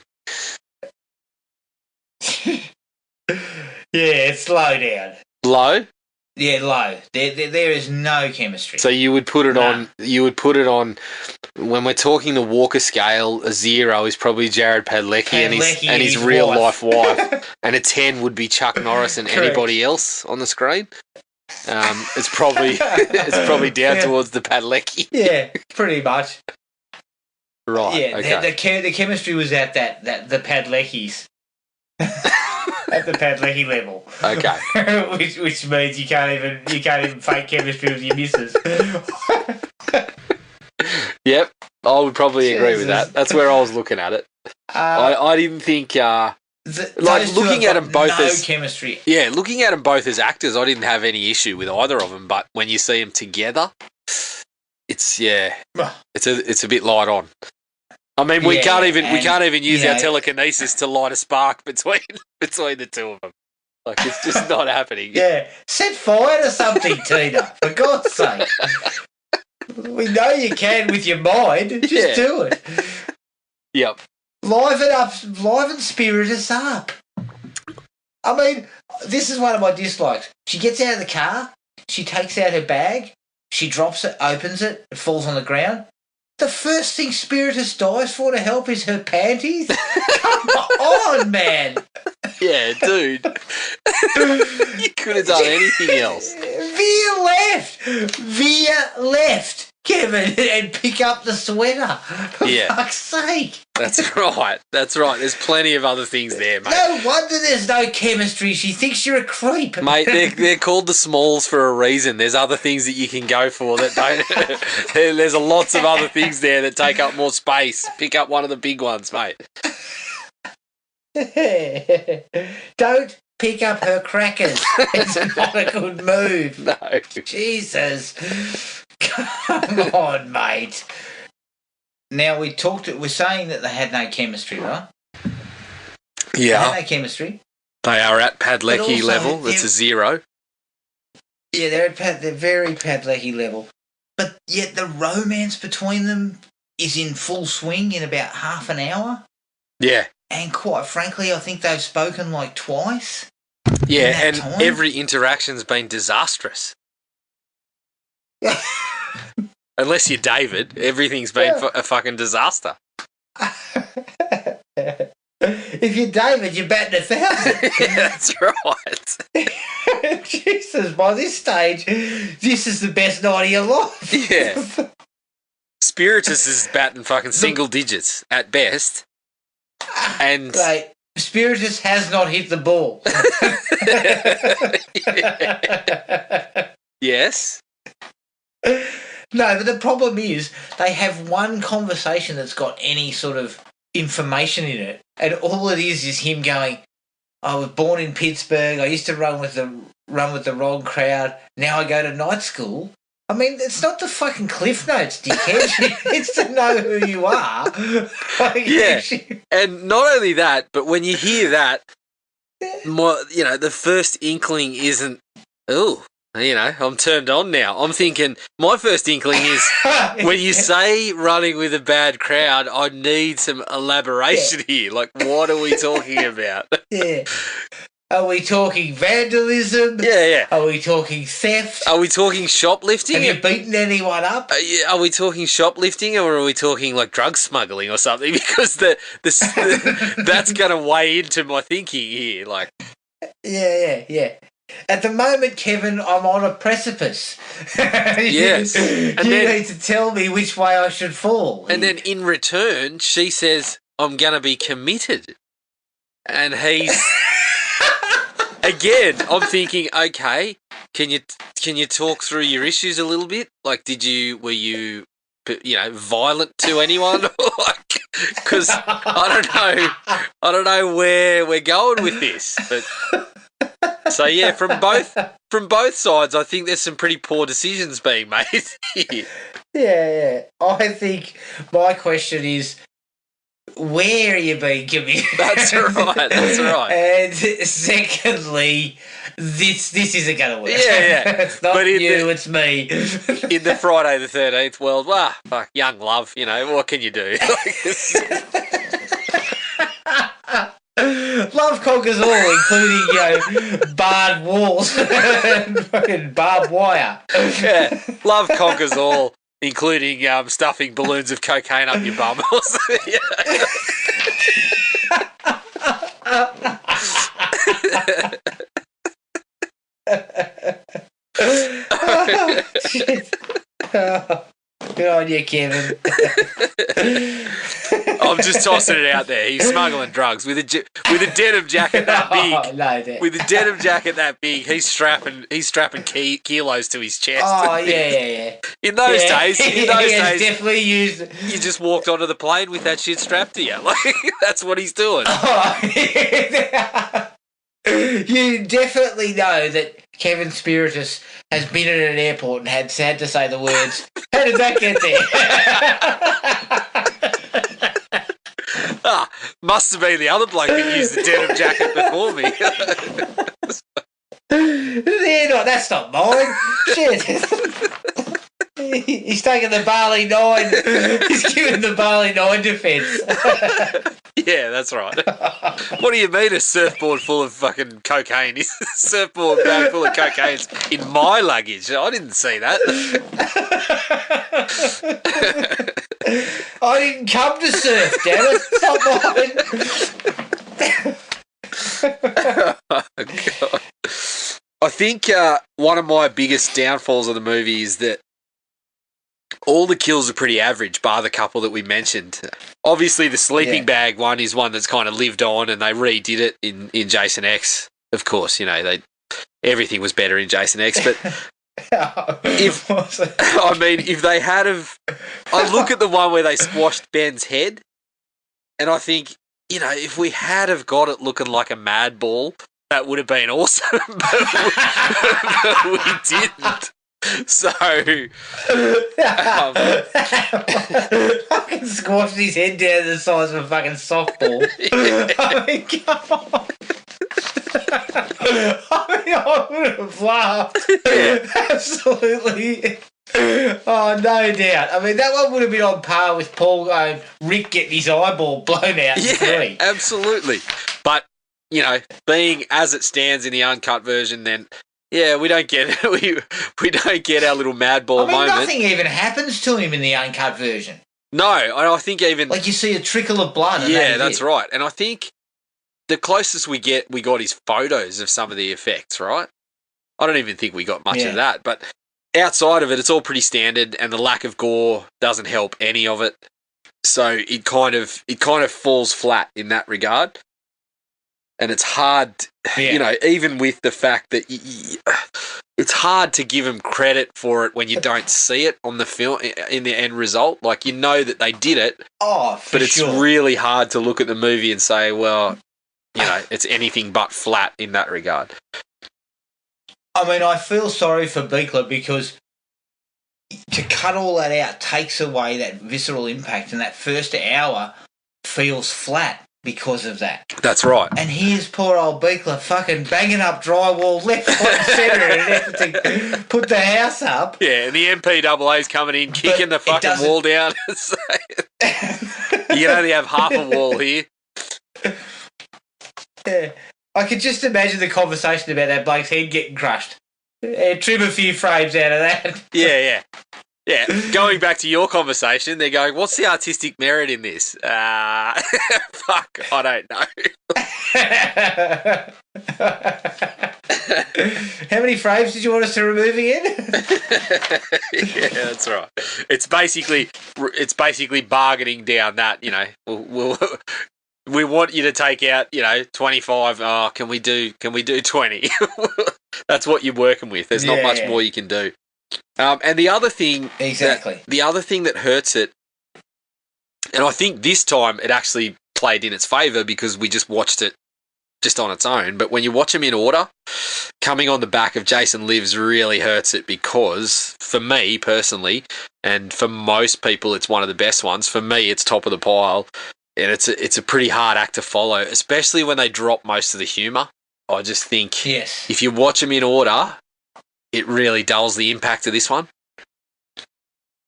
B: Yeah, it's low down.
C: Low?
B: Yeah, low. There is no chemistry.
C: So you would put it on. You would put it on. When we're talking the Walker scale, a 0 is probably Jared Padalecki and his real life wife, and a 10 would be Chuck Norris and anybody else on the screen. It's probably down towards the Padalecki.
B: Yeah, pretty much.
C: Right.
B: Yeah,
C: Okay.
B: the chemistry was at the Padlecki's. At the Padlecki level.
C: Okay.
B: which means you can't even fake chemistry with your missus.
C: Yep. I would probably agree with
B: Jesus.
C: that. That's where I was looking at it. I didn't think.
B: Those two
C: looking
B: have
C: at them
B: got
C: both
B: no
C: as
B: chemistry.
C: Yeah, looking at them both as actors, I didn't have any issue with either of them. But when you see them together, it's a bit light on. I mean, we can't even use our telekinesis to light a spark between the two of them. Like, it's just not happening.
B: Yeah, set fire to something, Tina. For God's sake, we know you can with your mind. Just do it.
C: Yep.
B: Liven Spiritus up. I mean, this is one of my dislikes. She gets out of the car, she takes out her bag, she drops it, opens it, it falls on the ground. The first thing Spiritus dies for to help is her panties? Come on, man.
C: Yeah, dude. You could have done anything else.
B: Veer left, Kevin, and pick up the sweater. For fuck's sake.
C: That's right. There's plenty of other things there, mate.
B: No wonder there's no chemistry. She thinks you're a creep.
C: Mate, they're called the smalls for a reason. There's other things that you can go for that don't. There's lots of other things there that take up more space. Pick up one of the big ones, mate.
B: Don't pick up her crackers. It's not a good move.
C: No.
B: Jesus. Come on, mate. Now, we're saying that they had no chemistry, right? They
C: Yeah.
B: had no chemistry.
C: They are at Padlecki
B: also,
C: level. That's a 0.
B: Yeah, they're very Padlecki level. But yet the romance between them is in full swing in about half an hour.
C: Yeah.
B: And quite frankly, I think they've spoken like twice.
C: Yeah, and
B: time?
C: every interaction's been disastrous. Unless you're David, everything's been a fucking disaster.
B: If you're David, you're batting 1,000.
C: Yeah, that's right.
B: Jesus, by this stage, this is the best night of your life.
C: Yeah. Spiritus is batting fucking single digits at best. And
B: Right. Spiritus has not hit the ball.
C: yes.
B: No, but the problem is they have one conversation that's got any sort of information in it, and all it is him going, I was born in Pittsburgh, I used to run with the wrong crowd, now I go to night school. I mean, it's not the fucking Cliff Notes, dickhead. It's to know who you are.
C: Yeah. And not only that, but when you hear that, the first inkling isn't, I'm turned on now. I'm thinking, my first inkling is, when you say running with a bad crowd, I need some elaboration here. Like, what are we talking about?
B: Yeah. Are we talking vandalism?
C: Yeah.
B: Are we talking theft?
C: Are we talking shoplifting?
B: Have you beaten anyone up?
C: Are we talking shoplifting, or are we talking like drug smuggling or something? Because that's going to weigh into my thinking here. Like,
B: yeah. At the moment, Kevin, I'm on a precipice.
C: Yes.
B: You need to tell me which way I should fall.
C: And then in return, she says, I'm going to be committed. And he's... Again, I'm thinking, okay, can you talk through your issues a little bit? Like, were you violent to anyone? Because I don't know where we're going with this. But so yeah, from both sides, I think there's some pretty poor decisions being made here.
B: Yeah. I think my question is, where are you being committed?
C: That's right.
B: And secondly, this isn't going to work.
C: Yeah.
B: It's not it's me.
C: In the Friday the 13th world, fuck, young love, what can you do?
B: Love conquers all, including, barred walls and fucking barbed wire.
C: Yeah, love conquers all, including stuffing balloons of cocaine up your bum.
B: Oh, shit. on you, Kevin.
C: I'm just tossing it out there. He's smuggling drugs with a denim jacket that big.
B: Oh, no, that.
C: With a denim jacket that big, he's strapping kilos to his chest.
B: Oh, yeah.
C: In those days,
B: he has definitely used.
C: you just walked onto the plane with that shit strapped to you. Like that's what he's doing.
B: Oh, you definitely know that Kevin Spiritus has been at an airport and had to say the words. How did that get there?
C: Must have been the other bloke that used the denim jacket before me.
B: That's not mine. Shit. He's taking the Barley 9. He's giving the Barley 9 defence.
C: Yeah, that's right. What do you mean a surfboard full of fucking cocaine? Is a surfboard bag full of cocaine's in my luggage? I didn't see that.
B: I didn't come to surf, damn it. It's not mine.
C: Oh, God. I think one of my biggest downfalls of the movie is that all the kills are pretty average, bar the couple that we mentioned. Obviously, the sleeping bag one is one that's kind of lived on, and they redid it in Jason X. Of course, you know everything was better in Jason X. But if they had I look at the one where they squashed Ben's head, and I think if we had have got it looking like a mad ball, that would have been awesome. but we didn't. So,
B: fucking squashed his head down to the size of a fucking softball. I mean, come on. I would have laughed. Absolutely. Oh, no doubt. I mean, that one would have been on par with Paul going, Rick getting his eyeball blown out in three.
C: Absolutely. But, being as it stands in the uncut version, then... Yeah, we don't get it. We don't get our little mad ball moment.
B: Nothing even happens to him in the uncut version.
C: No, I think even
B: like you see a trickle of blood. And
C: that's right. And I think the closest we got is photos of some of the effects. Right? I don't even think we got much of that. But outside of it, it's all pretty standard, and the lack of gore doesn't help any of it. So it kind of falls flat in that regard. And it's hard, even with the fact that it's hard to give them credit for it when you don't see it on the film in the end result. Like, that they did it, but it's really hard to look at the movie and say, well, it's anything but flat in that regard.
B: I mean, I feel sorry for Buechler because to cut all that out takes away that visceral impact, and that first hour feels flat. Because of that.
C: That's right.
B: And here's poor old Buechler fucking banging up drywall left, right and centre in an effort to put the house up.
C: Yeah, and the MPAA's coming in, kicking the fucking wall down. You can only have half a wall here.
B: Yeah. I could just imagine the conversation about that bloke's head getting crushed. Trim a few frames out of that.
C: Yeah. Yeah, going back to your conversation, they're going, what's the artistic merit in this? Fuck, I don't know.
B: How many frames did you want us to remove again?
C: Yeah, that's right. It's basically bargaining down that, we want you to take out, 25. Oh, can we do 20? That's what you're working with. There's not much more you can do. And the other thing, that hurts it, and I think this time it actually played in its favour because we just watched it just on its own. But when you watch them in order, coming on the back of Jason Lives really hurts it because, for me personally, and for most people, it's one of the best ones. For me, it's top of the pile, and it's a pretty hard act to follow, especially when they drop most of the humour. I just think if you watch them in order, it really dulls the impact of this one.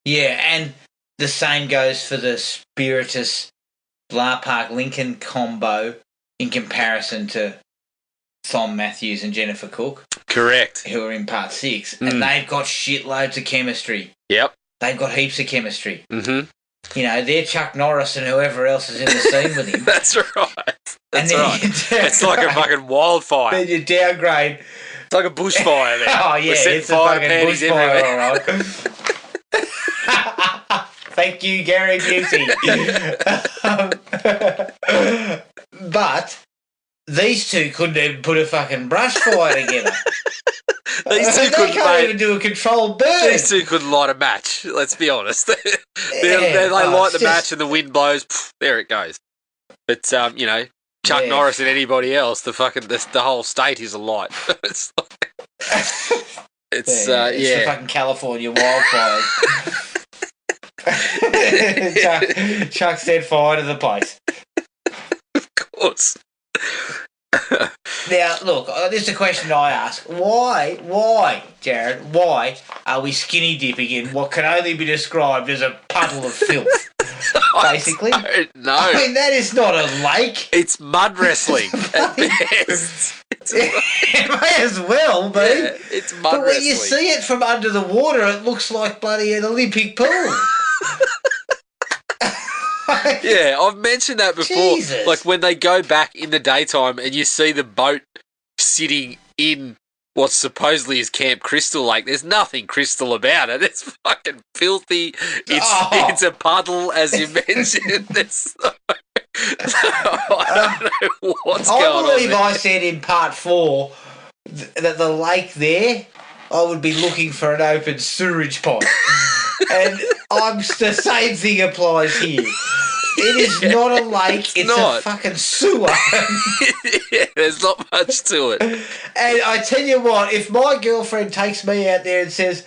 B: Yeah, and the same goes for the Spiritus Blah Park Lincoln combo in comparison to Thom Matthews and Jennifer Cook.
C: Correct.
B: Who are in part 6. And they've got shitloads of chemistry.
C: Yep.
B: They've got heaps of chemistry.
C: Mm-hmm.
B: They're Chuck Norris and whoever else is in the scene with him.
C: That's right. That's right. It's like a fucking wildfire.
B: Then you downgrade.
C: It's like a bushfire there.
B: Oh, yeah,
C: it's a fucking bushfire,
B: all right. Thank you, Gary Busey. But these two couldn't even put a fucking brush fire together.
C: These two
B: They
C: couldn't
B: can't even do a controlled burn.
C: These two couldn't light a match. Let's be honest. They
B: Oh,
C: light the
B: it's
C: match and the wind blows. There it goes. But Chuck
B: Yeah.
C: Norris and anybody else, the whole state is alight. It's
B: the fucking California wildfires. Chuck set fire to the place.
C: Of course.
B: Now, look, this is a question I ask. Why, Jared, why are we skinny dipping in what can only be described as a puddle of filth? Basically.
C: No.
B: I mean, that is not a lake.
C: It's mud wrestling at best.
B: It may as well be.
C: Yeah, it's mud
B: but when
C: wrestling.
B: you see it from under the water, it looks like bloody an Olympic pool.
C: Yeah, I've mentioned that before.
B: Jesus.
C: Like when they go back in the daytime and you see the boat sitting in what supposedly is Camp Crystal Lake, there's nothing crystal about it. It's fucking filthy. It's a puddle, as you mentioned. I don't know what's going on.
B: I believe
C: there.
B: I said in part 4 that the lake there, I would be looking for an open sewerage pipe. And the same thing applies here. It is not a lake, it's
C: not.
B: a fucking sewer.
C: Yeah, there's not much to it.
B: And I tell you what, if my girlfriend takes me out there and says,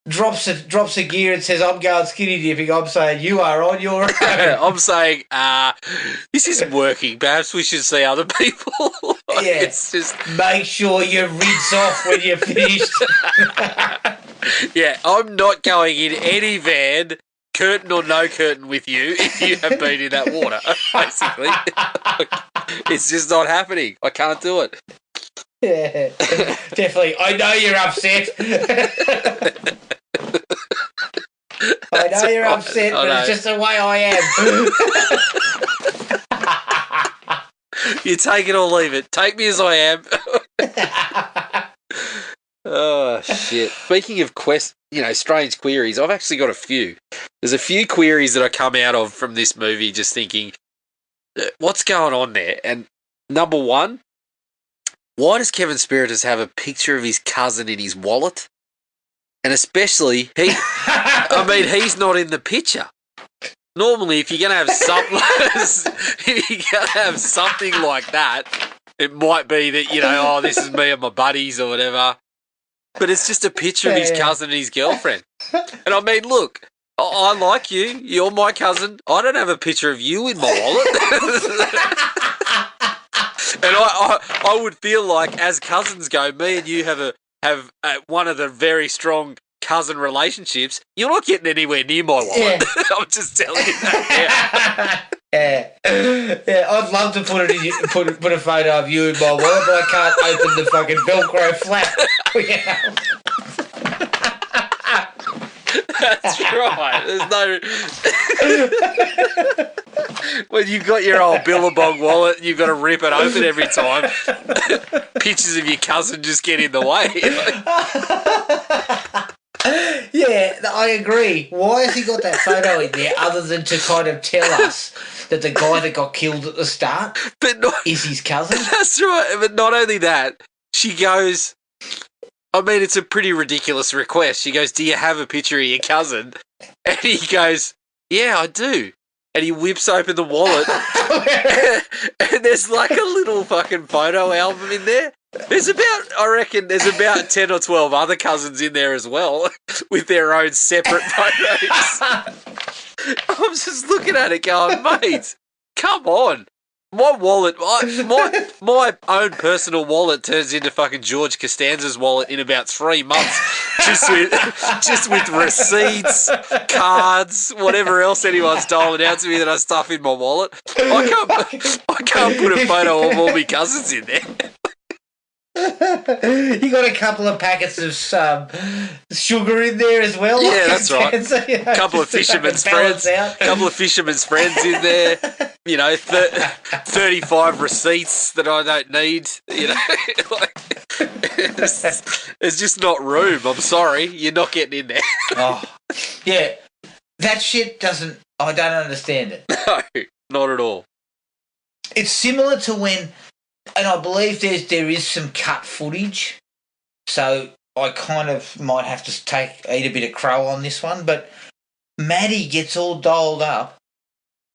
B: drops a gear and says, I'm going skinny dipping, I'm saying, you are on your own.
C: I'm saying, this isn't working. Perhaps we should see other people.
B: Yeah.
C: It's just...
B: Make sure you rinse off when you're finished.
C: Yeah, I'm not going in any van, curtain or no curtain, with you if you have been in that water, basically. It's just not happening. I can't do it.
B: Yeah, definitely. I know you're upset. I know you're upset, but it's just the way I am.
C: You take it or leave it. Take me as I am. Oh, shit. Speaking of strange queries, I've actually got a few. There's a few queries that I come out of from this movie just thinking, what's going on there? And number one, why does Kevin Spiritus have a picture of his cousin in his wallet? And especially, he's not in the picture. Normally, if you're going to have something like that, it might be that, this is me and my buddies or whatever. But it's just a picture of his cousin and his girlfriend. And I mean, look, I like you. You're my cousin. I don't have a picture of you in my wallet. And I would feel like, as cousins go, me and you have one of the very strong cousin relationships. You're not getting anywhere near my wallet. Yeah. I'm just telling you that.
B: Yeah, I'd love to put a photo of you in my wallet, but I can't open the fucking Velcro flap.
C: That's right. There's no. When you've got your old Billabong wallet, you've got to rip it open every time. Pictures of your cousin just get in the way.
B: Yeah, I agree. Why has he got that photo in there other than to kind of tell us that the guy that got killed at the start is his cousin?
C: That's right. But not only that, she goes... I mean, it's a pretty ridiculous request. She goes, do you have a picture of your cousin? And he goes, yeah, I do. And he whips open the wallet. And there's like a little fucking photo album in there. There's about 10 or 12 other cousins in there as well with their own separate photos. I'm just looking at it going, mate, come on. My wallet, my own personal wallet turns into fucking George Costanza's wallet in about 3 months, just with receipts, cards, whatever else anyone's dialing out to me that I stuff in my wallet. I can't put a photo of all my cousins in there.
B: You got a couple of packets of sugar in there as well.
C: Yeah, that's right. A couple of fishermen's friends. Couple of fishermen's friends in there. 35 receipts that I don't need. There's just not room. I'm sorry, you're not getting in there.
B: Oh, yeah. That shit doesn't. I don't understand it.
C: No, not at all.
B: It's similar to when, and I believe there is some cut footage, so I kind of might have to eat a bit of crow on this one. But Maddie gets all dolled up,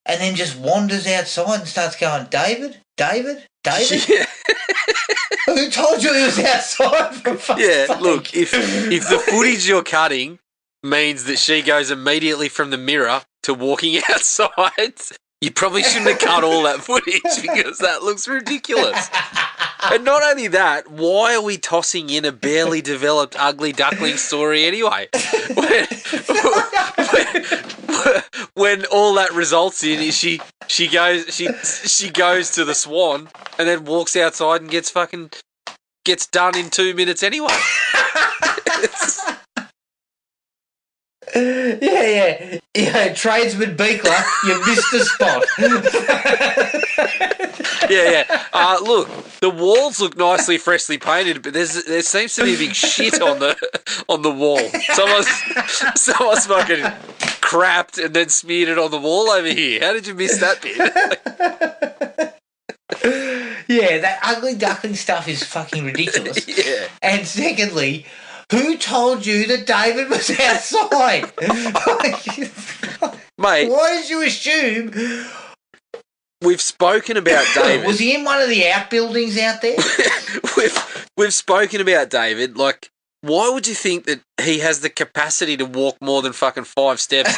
B: and then just wanders outside and starts going, David.
C: Yeah.
B: Who told you he was outside? For fuck's sake?
C: Look, if the footage you're cutting means that she goes immediately from the mirror to walking outside, you probably shouldn't have cut all that footage because that looks ridiculous. And not only that, why are we tossing in a barely developed ugly duckling story anyway? When all that results in is she goes to the Swan and then walks outside and gets done in 2 minutes anyway.
B: Yeah, tradesman Beekler, you missed the spot.
C: Look, the walls look nicely freshly painted, but there seems to be a big shit on the wall. Someone's fucking crapped and then smeared it on the wall over here. How did you miss that bit?
B: Yeah, that ugly duckling stuff is fucking ridiculous.
C: Yeah.
B: And secondly, who told you that David was outside?
C: Mate,
B: why did you assume?
C: We've spoken about David.
B: Was he in one of the outbuildings out there?
C: We've spoken about David. Like, why would you think that he has the capacity to walk more than fucking 5 steps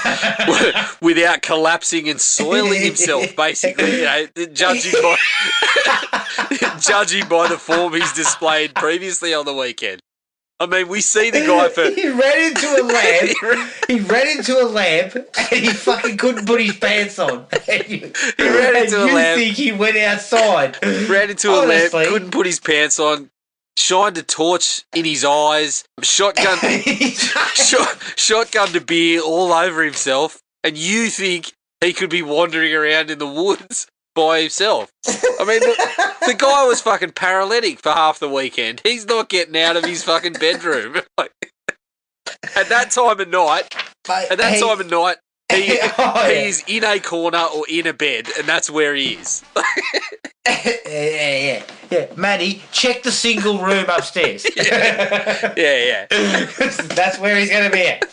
C: without collapsing and soiling himself, basically, judging by the form he's displayed previously on the weekend? I mean, we see the guy for...
B: He ran into a lamp and he fucking couldn't put his pants on.
C: He ran into a lamp.
B: You think he went outside.
C: Ran into a lamp, couldn't put his pants on, shined a torch in his eyes, shotgun a beer all over himself, and you think he could be wandering around in the woods by himself. I mean, the guy was fucking paralytic for half the weekend. He's not getting out of his fucking bedroom. At that time of night, he is in a corner or in a bed, and that's where he is.
B: Yeah. Maddie, check the single room upstairs.
C: Yeah.
B: That's where he's going to be at.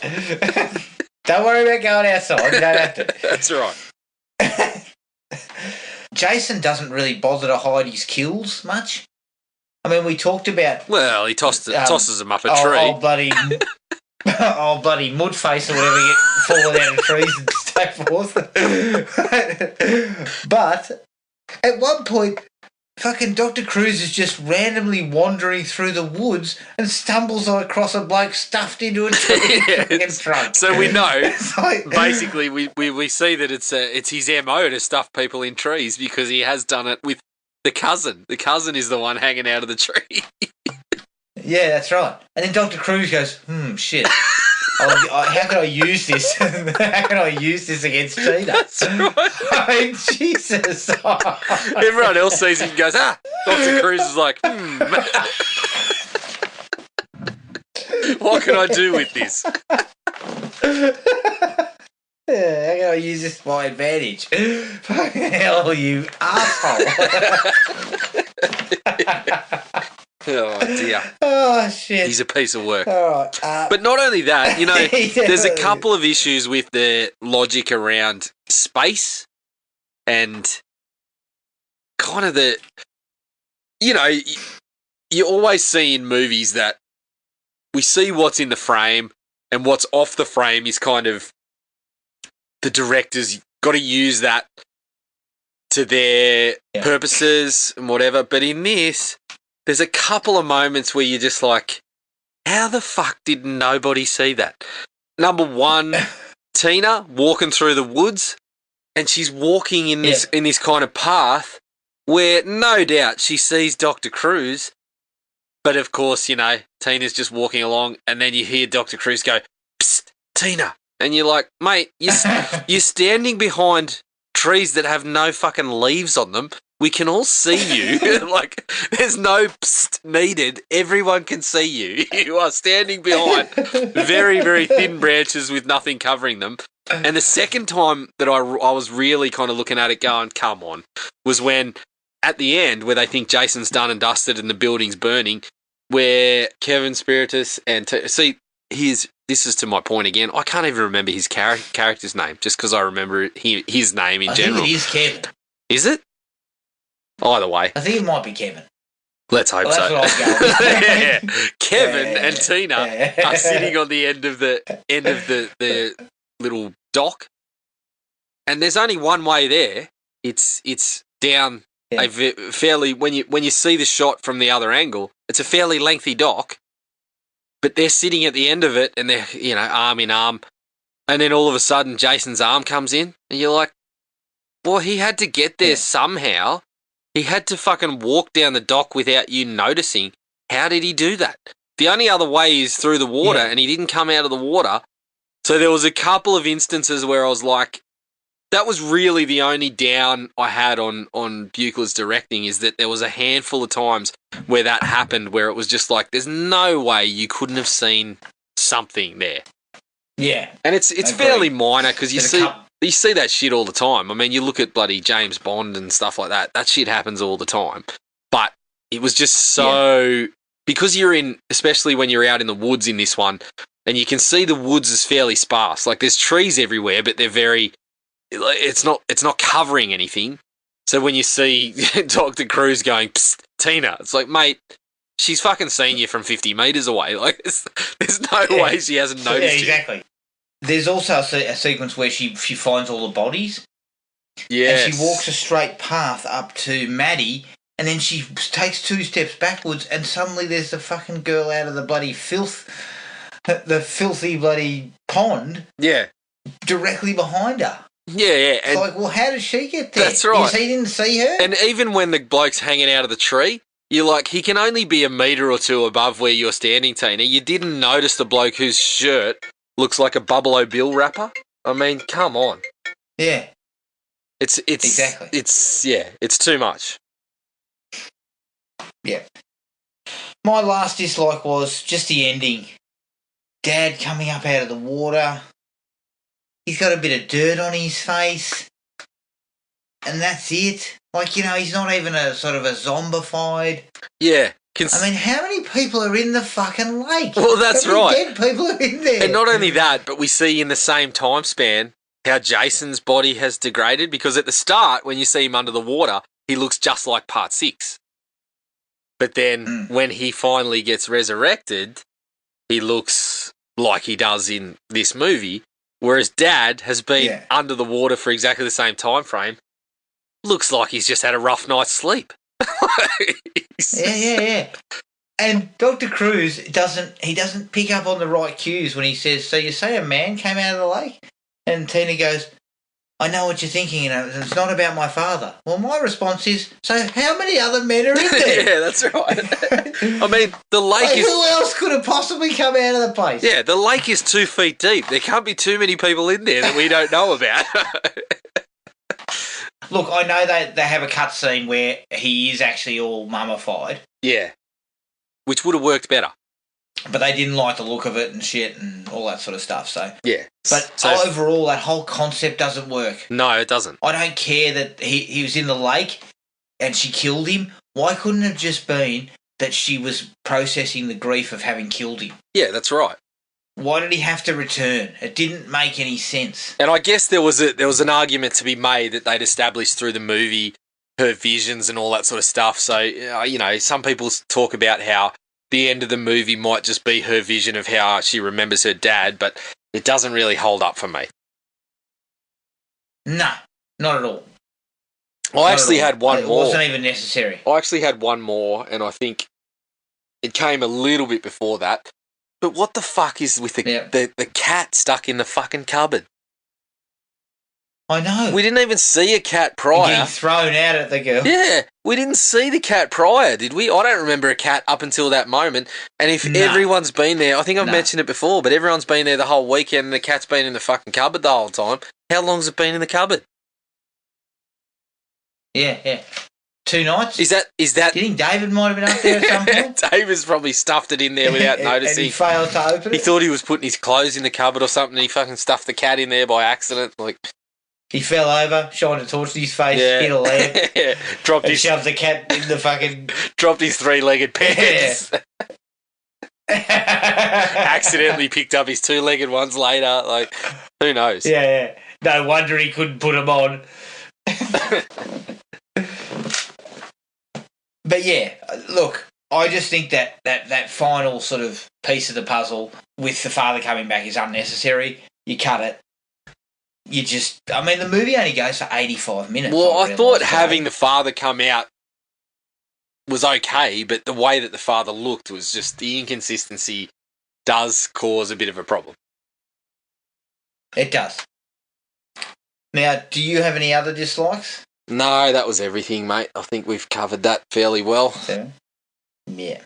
B: Don't worry about going outside. You don't have to.
C: That's right.
B: Jason doesn't really bother to hide his kills much. I mean, we talked about...
C: Well, he tosses them up a tree.
B: Old bloody Mudface or whatever falling out of trees and so forth. But at one point, fucking Dr. Cruz is just randomly wandering through the woods and stumbles across a bloke stuffed into a tree trunk.
C: So we know, basically, we see that it's his MO to stuff people in trees because he has done it with the cousin. The cousin is the one hanging out of the tree.
B: Yeah, that's right. And then Dr. Cruz goes, shit. How can I use this? How can I use this against Tina?
C: That's right.
B: I mean, Jesus.
C: Everyone else sees him and goes, Dr. Cruz is like, what can I do with this?
B: Yeah, how can I use this to my advantage? Fucking hell, you asshole.
C: Oh, dear.
B: Oh, shit.
C: He's a piece of work.
B: All right.
C: But not only that, there's a couple of issues with the logic around space and kind of you always see in movies that we see what's in the frame and what's off the frame is kind of the director's got to use that to their purposes and whatever. But in this, there's a couple of moments where you're just like, how the fuck did nobody see that? Number one, Tina walking through the woods, and she's walking in this kind of path where no doubt she sees Dr. Cruz, but of course, Tina's just walking along, and then you hear Dr. Cruz go, "Psst, Tina," and you're like, mate, you're standing behind trees that have no fucking leaves on them. we can all see you. Like, there's no psst needed. Everyone can see you. You are standing behind very, very thin branches with nothing covering them. And the second time that I was really kind of looking at it going, come on, was when at the end where they think Jason's done and dusted and the building's burning, where Kevin Spiritus and... this is to my point again. I can't even remember his character's name just because I remember his name in general.
B: I think it is Kevin.
C: Is it? Either way.
B: I think it might be Kevin.
C: Let's hope
B: Well,
C: so.
B: that's what I was going with.
C: Yeah. Kevin and Tina are sitting on the end of the little dock, and there's only one way there. It's down a fairly when you see the shot from the other angle, it's a fairly lengthy dock, but they're sitting at the end of it and they're arm in arm, and then all of a sudden Jason's arm comes in and you're like, well, he had to get there somehow. He had to fucking walk down the dock without you noticing. How did he do that? The only other way is through the water, and he didn't come out of the water. So there was a couple of instances where I was like, that was really the only down I had on Buechler's directing, is that there was a handful of times where that happened, where it was just like, there's no way you couldn't have seen something there.
B: Yeah.
C: And it's fairly minor because you see that shit all the time. I mean, you look at bloody James Bond and stuff like that. That shit happens all the time. But it was just so... Because you're in... Especially when you're out in the woods in this one, and you can see the woods is fairly sparse. Like, there's trees everywhere, but they're very... It's not covering anything. So when you see Dr. Cruz going, psst, Tina, it's like, mate, she's fucking seen you from 50 metres away. Like, there's no way she hasn't noticed you.
B: Yeah, exactly. There's also a sequence where she finds all the bodies.
C: Yes.
B: And she walks a straight path up to Maddie, and then she takes 2 steps backwards, and suddenly there's the fucking girl out of the bloody the filthy bloody pond.
C: Yeah.
B: Directly behind her.
C: Yeah.
B: It's
C: And
B: like, well, how did she get there?
C: That's right.
B: You didn't see her?
C: And even when the bloke's hanging out of the tree, you're like, he can only be a metre or two above where you're standing, Tina. You didn't notice the bloke whose shirt looks like a Bubble O' Bill wrapper? I mean, come on.
B: Yeah.
C: It's
B: Exactly.
C: It's too much.
B: Yeah. My last dislike was just the ending. Dad coming up out of the water. He's got a bit of dirt on his face. And that's it. Like, he's not even a sort of a zombified.
C: Yeah.
B: I mean, how many people are in the fucking lake?
C: Well, that's
B: how many
C: right.
B: dead people are in there?
C: And not only that, but we see in the same time span how Jason's body has degraded, because at the start, when you see him under the water, he looks just like Part 6. But then when he finally gets resurrected, he looks like he does in this movie, whereas Dad has been under the water for exactly the same time frame. Looks like he's just had a rough night's sleep.
B: Yeah. And Dr. Cruz doesn't pick up on the right cues when he says, so you say a man came out of the lake? And Tina goes, I know what you're thinking, it's not about my father. Well, my response is, so how many other men are in there?
C: Yeah, that's right. I mean, the lake is...
B: Who else could have possibly come out of the place?
C: Yeah, the lake is 2 feet deep. There can't be too many people in there that we don't know about.
B: Look, I know they have a cut scene where he is actually all mummified.
C: Yeah. Which would have worked better.
B: But they didn't like the look of it and shit and all that sort of stuff, so...
C: Yeah.
B: But overall, that whole concept doesn't work.
C: No, it doesn't.
B: I don't care that he was in the lake and she killed him. Why couldn't it have just been that she was processing the grief of having killed him?
C: Yeah, that's right.
B: Why did he have to return? It didn't make any sense.
C: And I guess there was an argument to be made that they'd established through the movie her visions and all that sort of stuff. So, some people talk about how the end of the movie might just be her vision of how she remembers her dad, but it doesn't really hold up for me.
B: No, not at all.
C: I actually had one more.
B: It wasn't even necessary.
C: I actually had one more, and I think it came a little bit before that. But what the fuck is with the cat stuck in the fucking cupboard?
B: I know.
C: We didn't even see a cat prior.
B: Getting thrown out at the girl.
C: Yeah, we didn't see the cat prior, did we? I don't remember a cat up until that moment. And if everyone's been there, I think I've mentioned it before, but everyone's been there the whole weekend and the cat's been in the fucking cupboard the whole time. How long's it been in the cupboard?
B: Yeah. 2 nights.
C: Is that?
B: Do you think David might have been up there at some point?
C: David's probably stuffed it in there without
B: And
C: noticing.
B: he failed to open
C: He
B: it?
C: thought he was putting his clothes in the cupboard or something. And he fucking stuffed the cat in there by accident. Like,
B: He fell over, shined a torch in his face, hit a lamp,
C: yeah. Dropped
B: and
C: his
B: shoved the cat in the fucking...
C: 3-legged pants. Accidentally picked up his 2-legged ones later. Like, who knows?
B: Yeah. No wonder he couldn't put them on. But yeah, look, I just think that final sort of piece of the puzzle with the father coming back is unnecessary. You cut it. The movie only goes for 85 minutes.
C: Well, I thought
B: realised,
C: having the father come out was okay, but the way that the father looked was just the inconsistency does cause a bit of a problem.
B: It does. Now, do you have any other dislikes?
C: No, that was everything, mate. I think we've covered that fairly well.
B: Yeah.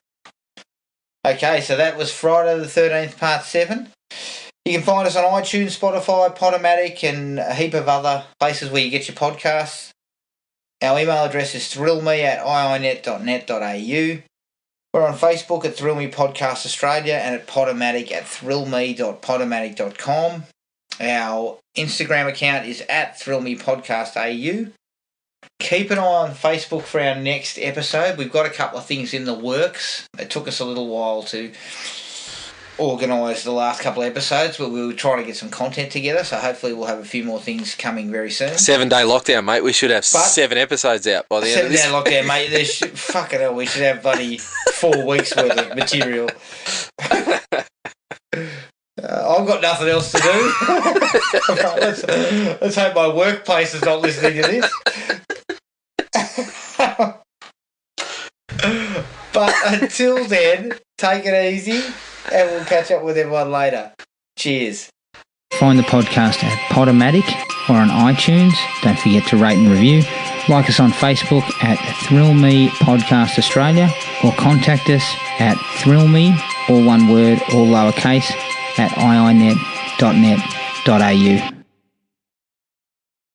B: Okay, so that was Friday the 13th, part 7. You can find us on iTunes, Spotify, Podomatic, and a heap of other places where you get your podcasts. Our email address is thrillme@iinet.net.au. We're on Facebook at Thrill Me Podcast Australia and at Podomatic at thrillme.podomatic.com. Our Instagram account is at thrillmepodcastau. Keep an eye on Facebook for our next episode. We've got a couple of things in the works. It took us a little while to organise the last couple of episodes, but we were trying to get some content together, so hopefully we'll have a few more things coming very soon.
C: 7-day lockdown, mate. We should have 7 episodes out by the end of this.
B: 7-day lockdown, mate. Fucking hell, we should have bloody 4 weeks worth of material. I've got nothing else to do. Let's hope my workplace is not listening to this. But until then, take it easy, and we'll catch up with everyone later. Cheers. Find the podcast at Podomatic or on iTunes. Don't forget to rate and review. Like us on Facebook at Thrill Me Podcast Australia, or contact us at thrillme, all one word, all lowercase, at iinet.net.au.